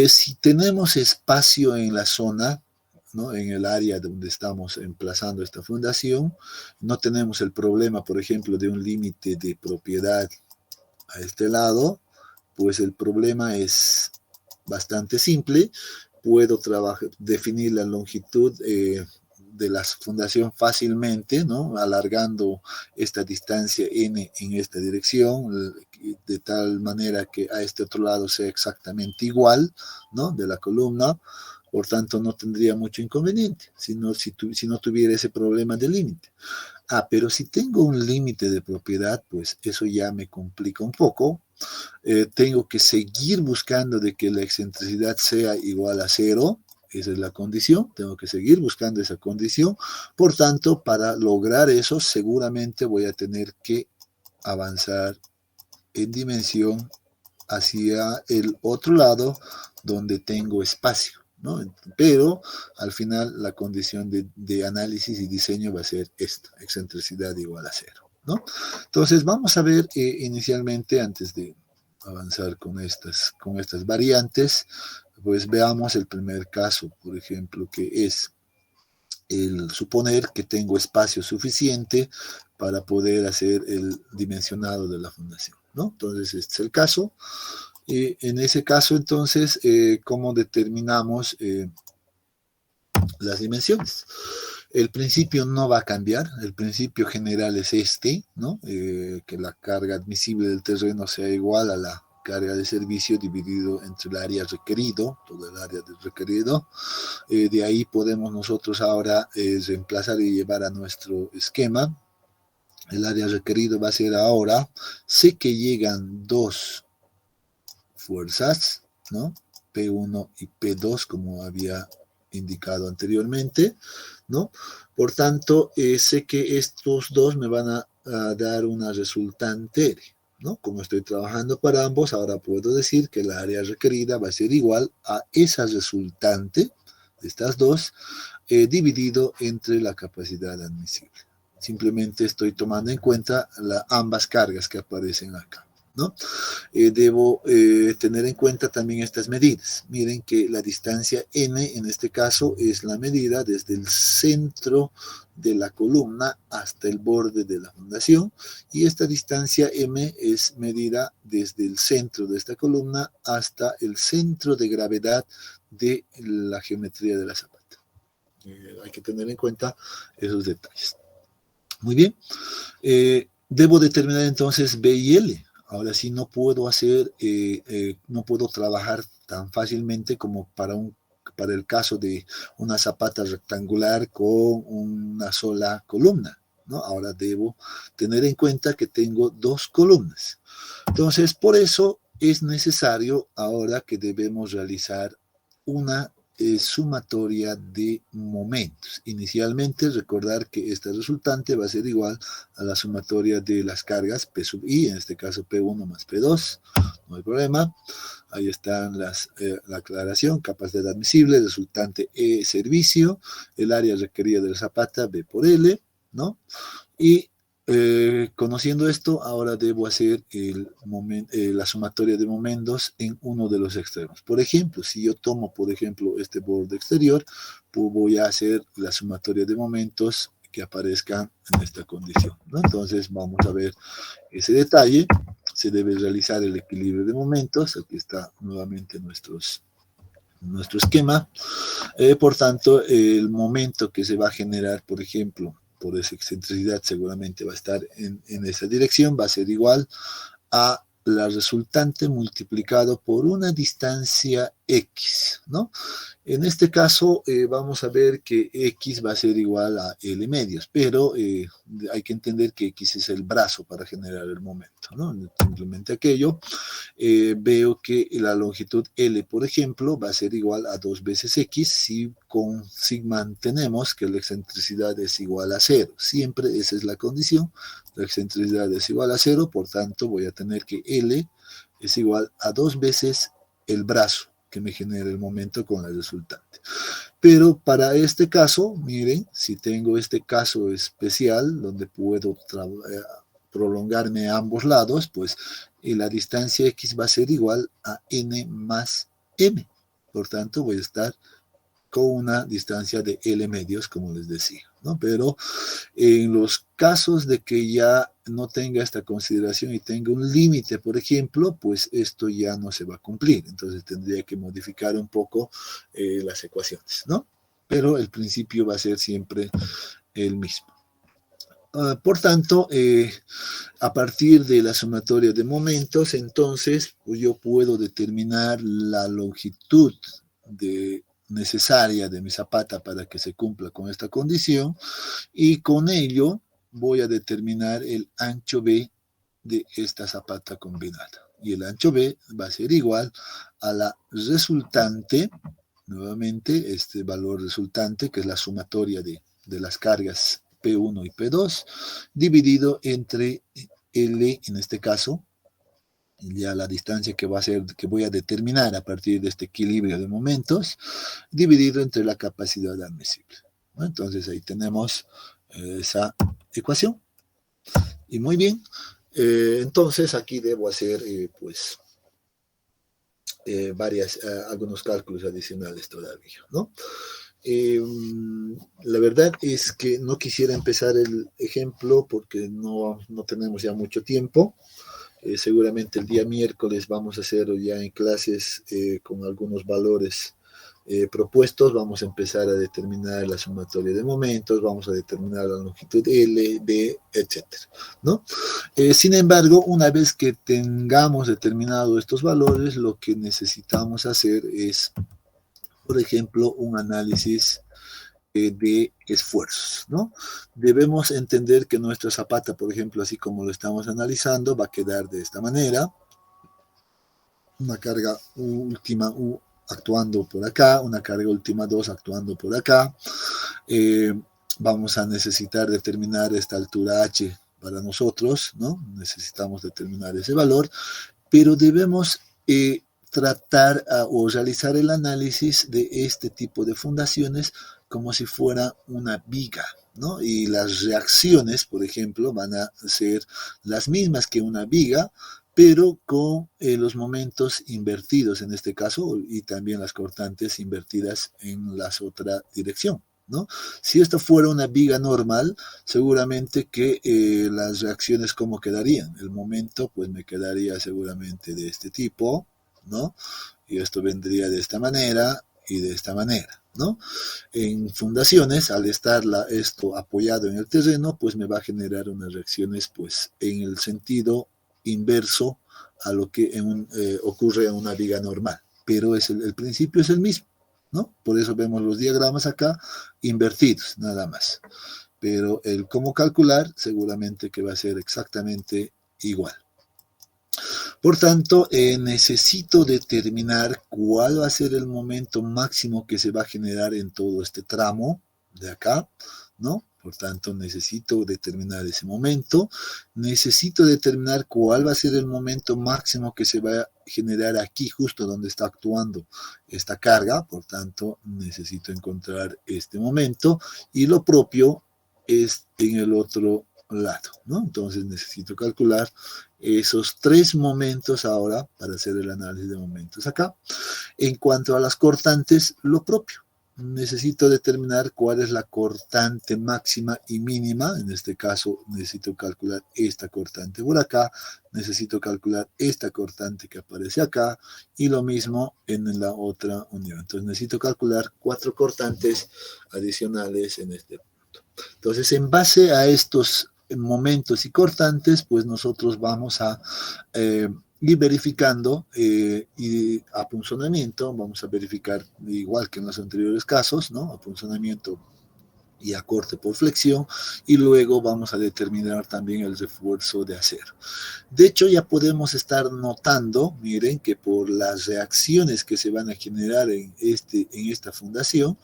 Si tenemos espacio en la zona, ¿no? En el área donde estamos emplazando esta fundación, no tenemos el problema, por ejemplo, de un límite de propiedad a este lado, pues el problema es bastante simple. Puedo definir la longitud de la fundación fácilmente, ¿no? Alargando esta distancia n en esta dirección, de tal manera que a este otro lado sea exactamente igual, ¿no? De la columna. Por tanto, no tendría mucho inconveniente si no tuviera ese problema de límite. Pero si tengo un límite de propiedad, pues eso ya me complica un poco. Tengo que seguir buscando de que la excentricidad sea igual a 0. Esa es la condición. Tengo que seguir buscando esa condición. Por tanto, para lograr eso, seguramente voy a tener que avanzar en dimensión hacia el otro lado donde tengo espacio, ¿no? Pero al final la condición de análisis y diseño va a ser esta, excentricidad igual a 0, ¿no? Entonces vamos a ver inicialmente, antes de avanzar con estas variantes, pues veamos el primer caso, por ejemplo, que es el suponer que tengo espacio suficiente para poder hacer el dimensionado de la fundación, ¿no? Entonces este es el caso. En ese caso, entonces, ¿cómo determinamos las dimensiones? El principio no va a cambiar, el principio general es este, ¿no? Que la carga admisible del terreno sea igual a la carga de servicio dividido entre el área requerido, todo el área del requerido. De ahí podemos nosotros ahora reemplazar y llevar a nuestro esquema. El área requerido va a ser ahora, sé que llegan dos fuerzas, ¿no? P1 y P2, como había indicado anteriormente, ¿no? Por tanto, sé que estos dos me van a dar una resultante, ¿no? Como estoy trabajando para ambos, ahora puedo decir que la área requerida va a ser igual a esa resultante de estas dos, dividido entre la capacidad admisible. Simplemente estoy tomando en cuenta ambas cargas que aparecen acá, ¿no? Debo tener en cuenta también estas medidas. Miren que la distancia n en este caso es la medida desde el centro de la columna hasta el borde de la fundación, y esta distancia m es medida desde el centro de esta columna hasta el centro de gravedad de la geometría de la zapata. Hay que tener en cuenta esos detalles. Muy bien. Debo determinar entonces B y L. Ahora sí no puedo no puedo trabajar tan fácilmente como para el caso de una zapata rectangular con una sola columna, ¿no? Ahora debo tener en cuenta que tengo dos columnas. Entonces, por eso es necesario ahora que debemos realizar una sumatoria de momentos. Inicialmente, recordar que esta resultante va a ser igual a la sumatoria de las cargas P sub I, en este caso P1 más P2, no hay problema. Ahí están la aclaración, capacidad admisible, resultante E servicio, el área requerida de la zapata B por L, ¿no? Y conociendo esto, ahora debo hacer la sumatoria de momentos en uno de los extremos. Por ejemplo, si yo tomo, por ejemplo, este borde exterior, pues voy a hacer la sumatoria de momentos que aparezcan en esta condición, ¿no? Entonces vamos a ver ese detalle. Se debe realizar el equilibrio de momentos. Aquí está nuevamente nuestro esquema. Por tanto, el momento que se va a generar, por ejemplo, por esa excentricidad seguramente va a estar en esa dirección, va a ser igual a la resultante multiplicado por una distancia X, ¿no? En este caso vamos a ver que X va a ser igual a L medios, pero hay que entender que X es el brazo para generar el momento, ¿no? Simplemente aquello. Veo que la longitud L, por ejemplo, va a ser igual a 2 veces X si mantenemos que la excentricidad es igual a 0. Siempre esa es la condición. La excentricidad es igual a 0, por tanto voy a tener que L es igual a 2 veces el brazo que me genera el momento con la resultante. Pero para este caso, miren, si tengo este caso especial donde puedo prolongarme a ambos lados, pues la distancia x va a ser igual a n más m. Por tanto, voy a estar con una distancia de L medios, como les decía, ¿no? Pero en los casos de que ya no tenga esta consideración y tenga un límite, por ejemplo, pues esto ya no se va a cumplir. Entonces tendría que modificar un poco las ecuaciones, ¿no? Pero el principio va a ser siempre el mismo. Por tanto, a partir de la sumatoria de momentos, entonces pues yo puedo determinar la longitud necesaria de mi zapata para que se cumpla con esta condición, y con ello voy a determinar el ancho B de esta zapata combinada. Y el ancho B va a ser igual a la resultante, nuevamente este valor resultante, que es la sumatoria de las cargas P1 y P2, dividido entre L, en este caso, ya la distancia que voy a determinar a partir de este equilibrio de momentos, dividido entre la capacidad admisible. ¿No? Entonces ahí tenemos esa ecuación. Y muy bien, entonces aquí debo hacer pues algunos cálculos adicionales todavía, ¿no? La verdad es que no quisiera empezar el ejemplo porque no tenemos ya mucho tiempo. Seguramente el día miércoles vamos a hacerlo ya en clases con algunos valores propuestos. Vamos a empezar a determinar la sumatoria de momentos, vamos a determinar la longitud L, B, etc., ¿no? Sin embargo, una vez que tengamos determinados estos valores, lo que necesitamos hacer es, por ejemplo, un análisis de esfuerzos, ¿no? Debemos entender que nuestra zapata, por ejemplo, así como lo estamos analizando, va a quedar de esta manera. Una carga última U actuando por acá, una carga última 2 actuando por acá. Vamos a necesitar determinar esta altura H para nosotros, ¿no? Necesitamos determinar ese valor, pero debemos tratar o realizar el análisis de este tipo de fundaciones como si fuera una viga, ¿no? Y las reacciones, por ejemplo, van a ser las mismas que una viga, pero con los momentos invertidos en este caso, y también las cortantes invertidas en la otra dirección, ¿no? Si esto fuera una viga normal, seguramente que las reacciones, ¿cómo quedarían? El momento, pues me quedaría seguramente de este tipo, ¿no? Y esto vendría de esta manera y de esta manera, ¿no? En fundaciones, al estar esto apoyado en el terreno, pues me va a generar unas reacciones pues en el sentido inverso a lo que ocurre en una viga normal, pero el principio es el mismo, ¿no? Por eso vemos los diagramas acá invertidos, nada más. Pero el cómo calcular seguramente que va a ser exactamente igual. Por tanto, necesito determinar cuál va a ser el momento máximo que se va a generar en todo este tramo de acá, ¿no? Por tanto, necesito determinar ese momento. Necesito determinar cuál va a ser el momento máximo que se va a generar aquí, justo donde está actuando esta carga. Por tanto, necesito encontrar este momento. Y lo propio es en el otro lado, ¿no? Entonces necesito calcular esos 3 momentos ahora para hacer el análisis de momentos acá. En cuanto a las cortantes, lo propio. Necesito determinar cuál es la cortante máxima y mínima. En este caso necesito calcular esta cortante por acá, necesito calcular esta cortante que aparece acá, y lo mismo en la otra unión. Entonces necesito calcular 4 cortantes adicionales en este punto. Entonces, en base a estos momentos y cortantes, pues nosotros vamos a ir verificando y apunzonamiento, vamos a verificar igual que en los anteriores casos, ¿no? Apunzonamiento y acorte por flexión, y luego vamos a determinar también el refuerzo de acero. De hecho, ya podemos estar notando, miren, que por las reacciones que se van a generar en esta fundación,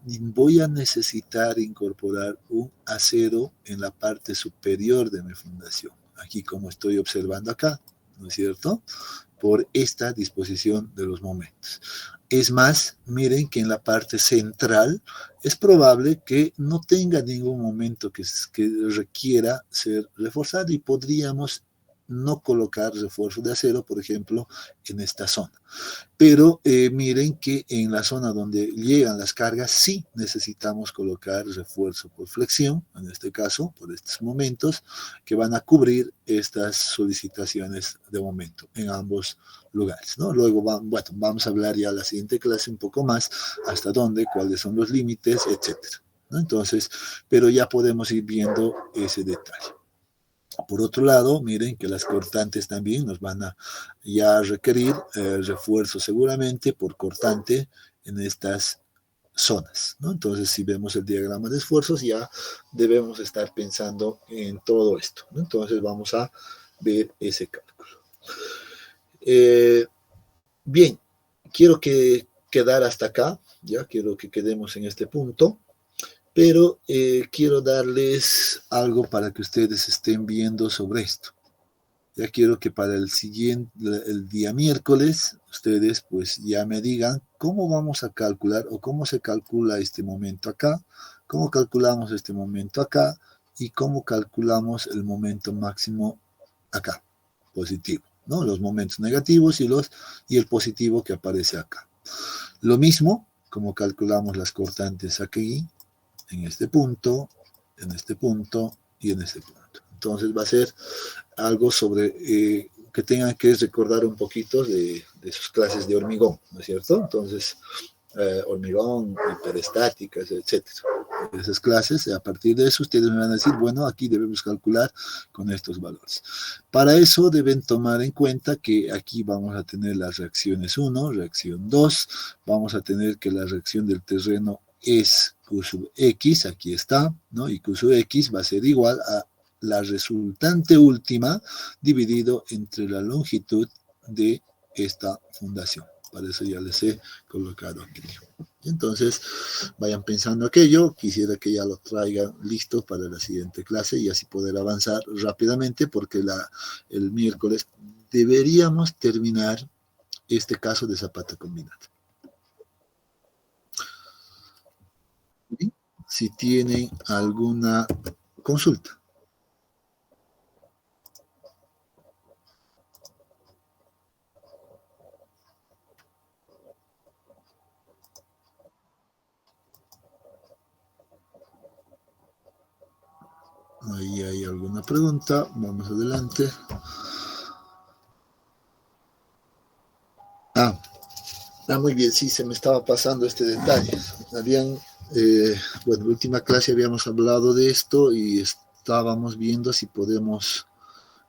voy a necesitar incorporar un acero en la parte superior de mi fundación. Aquí, como estoy observando acá, ¿no es cierto? por esta disposición de los momentos. Es más, miren que en la parte central es probable que no tenga ningún momento que requiera ser reforzado y podríamos no colocar refuerzo de acero, por ejemplo, en esta zona. Pero miren que en la zona donde llegan las cargas sí necesitamos colocar refuerzo por flexión, en este caso, por estos momentos, que van a cubrir estas solicitaciones de momento en ambos lugares, ¿no? Luego vamos a hablar ya en la siguiente clase un poco más hasta dónde, cuáles son los límites, etcétera, ¿no? Entonces, pero ya podemos ir viendo ese detalle. Por otro lado, miren que las cortantes también nos van a ya requerir refuerzo seguramente por cortante en estas zonas, ¿no? Entonces, si vemos el diagrama de esfuerzos, ya debemos estar pensando en todo esto, ¿no? Entonces, vamos a ver ese cálculo. Bien, quiero quedar hasta acá, ya quiero que quedemos en este punto. Pero quiero darles algo para que ustedes estén viendo sobre esto. Ya quiero que para el día miércoles, ustedes pues ya me digan cómo vamos a calcular o cómo se calcula este momento acá, cómo calculamos este momento acá y cómo calculamos el momento máximo acá, positivo, ¿no? Los momentos negativos y el positivo que aparece acá. Lo mismo, como calculamos las cortantes aquí, en este punto y en este punto. Entonces va a ser algo sobre que tengan que recordar un poquito de sus clases de hormigón, ¿no es cierto? Entonces, hormigón, hiperestáticas, etcétera. Esas clases, a partir de eso ustedes me van a decir, bueno, aquí debemos calcular con estos valores. Para eso deben tomar en cuenta que aquí vamos a tener las reacciones 1, reacción 2, vamos a tener que la reacción del terreno es Q sub X, aquí está, ¿no? Y Q sub X va a ser igual a la resultante última dividido entre la longitud de esta fundación. Para eso ya les he colocado aquí. Entonces, vayan pensando aquello. Quisiera que ya lo traigan listo para la siguiente clase y así poder avanzar rápidamente porque el miércoles deberíamos terminar este caso de zapata combinada. Si tienen alguna consulta. Ahí hay alguna pregunta. Vamos adelante. Muy bien, sí, se me estaba pasando este detalle. Bueno, en la última clase habíamos hablado de esto y estábamos viendo si podemos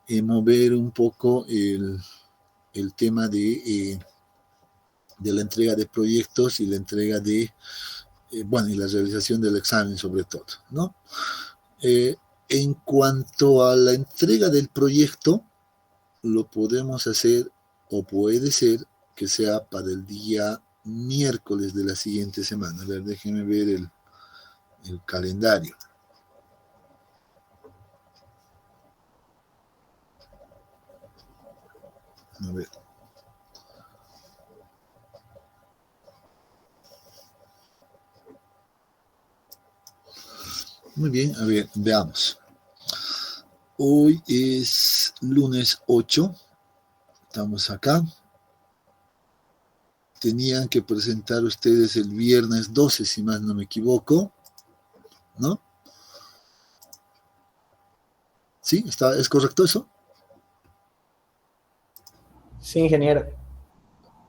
mover un poco el tema de la entrega de proyectos y la entrega de, y la realización del examen sobre todo, ¿no? En cuanto a la entrega del proyecto, lo podemos hacer o puede ser que sea para el día miércoles de la siguiente semana. A ver, déjenme ver el calendario. A ver. Muy bien, a ver, veamos. Hoy es lunes 8. Estamos acá. Tenían que presentar ustedes el viernes 12, si más no me equivoco, ¿no? ¿Sí? ¿Es correcto eso? Sí, ingeniero.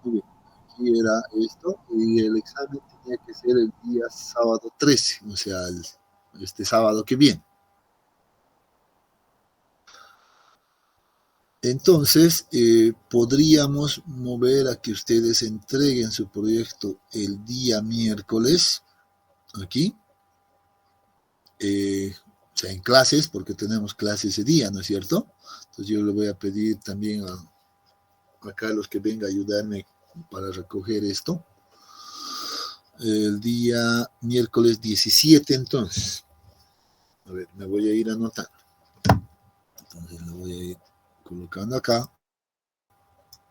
Muy bien. Aquí era esto, y el examen tenía que ser el día sábado 13, o sea, este sábado que viene. Entonces, podríamos mover a que ustedes entreguen su proyecto el día miércoles, aquí, o sea, en clases, porque tenemos clases ese día, ¿no es cierto? Entonces yo le voy a pedir también a Carlos que venga a ayudarme para recoger esto. El día miércoles 17, entonces. A ver, me voy a ir anotando. Entonces lo voy a ir colocando acá.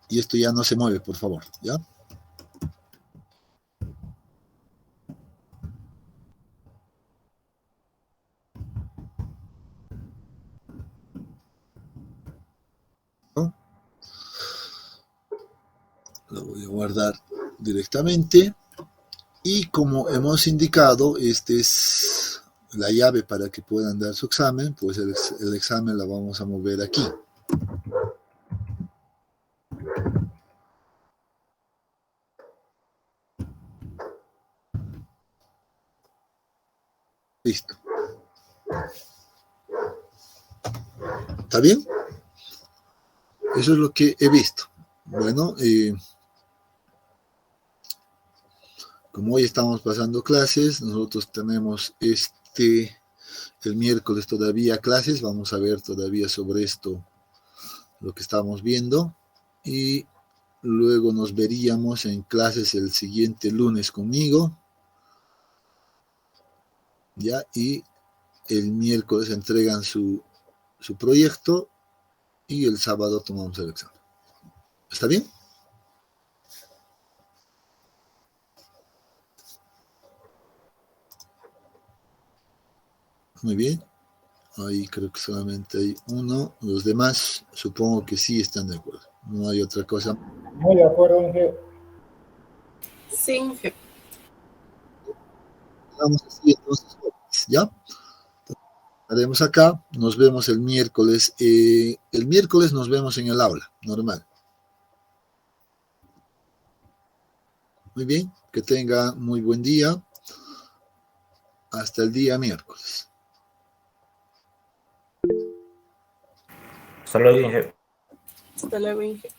Y esto ya no se mueve, por favor, ¿ya? ¿No? Lo voy a guardar directamente. Y como hemos indicado, esta es la llave para que puedan dar su examen, pues el examen la vamos a mover aquí. Listo. ¿Está bien? Eso es lo que he visto. Bueno, como hoy estamos pasando clases, nosotros tenemos el miércoles todavía clases, vamos a ver todavía sobre esto lo que estamos viendo y luego nos veríamos en clases el siguiente lunes conmigo, ya, y el miércoles entregan su proyecto y el sábado tomamos el examen. ¿Está bien? Muy bien. Ahí creo que solamente hay uno. Los demás supongo que sí están de acuerdo. No hay otra cosa. Muy de acuerdo, Inge. Sí, Inge. Vamos así entonces, ¿ya? Haremos acá, nos vemos el miércoles. El miércoles nos vemos en el aula, normal. Muy bien, que tenga muy buen día. Hasta el día miércoles. Hasta luego, Inge. Hasta luego, Inge.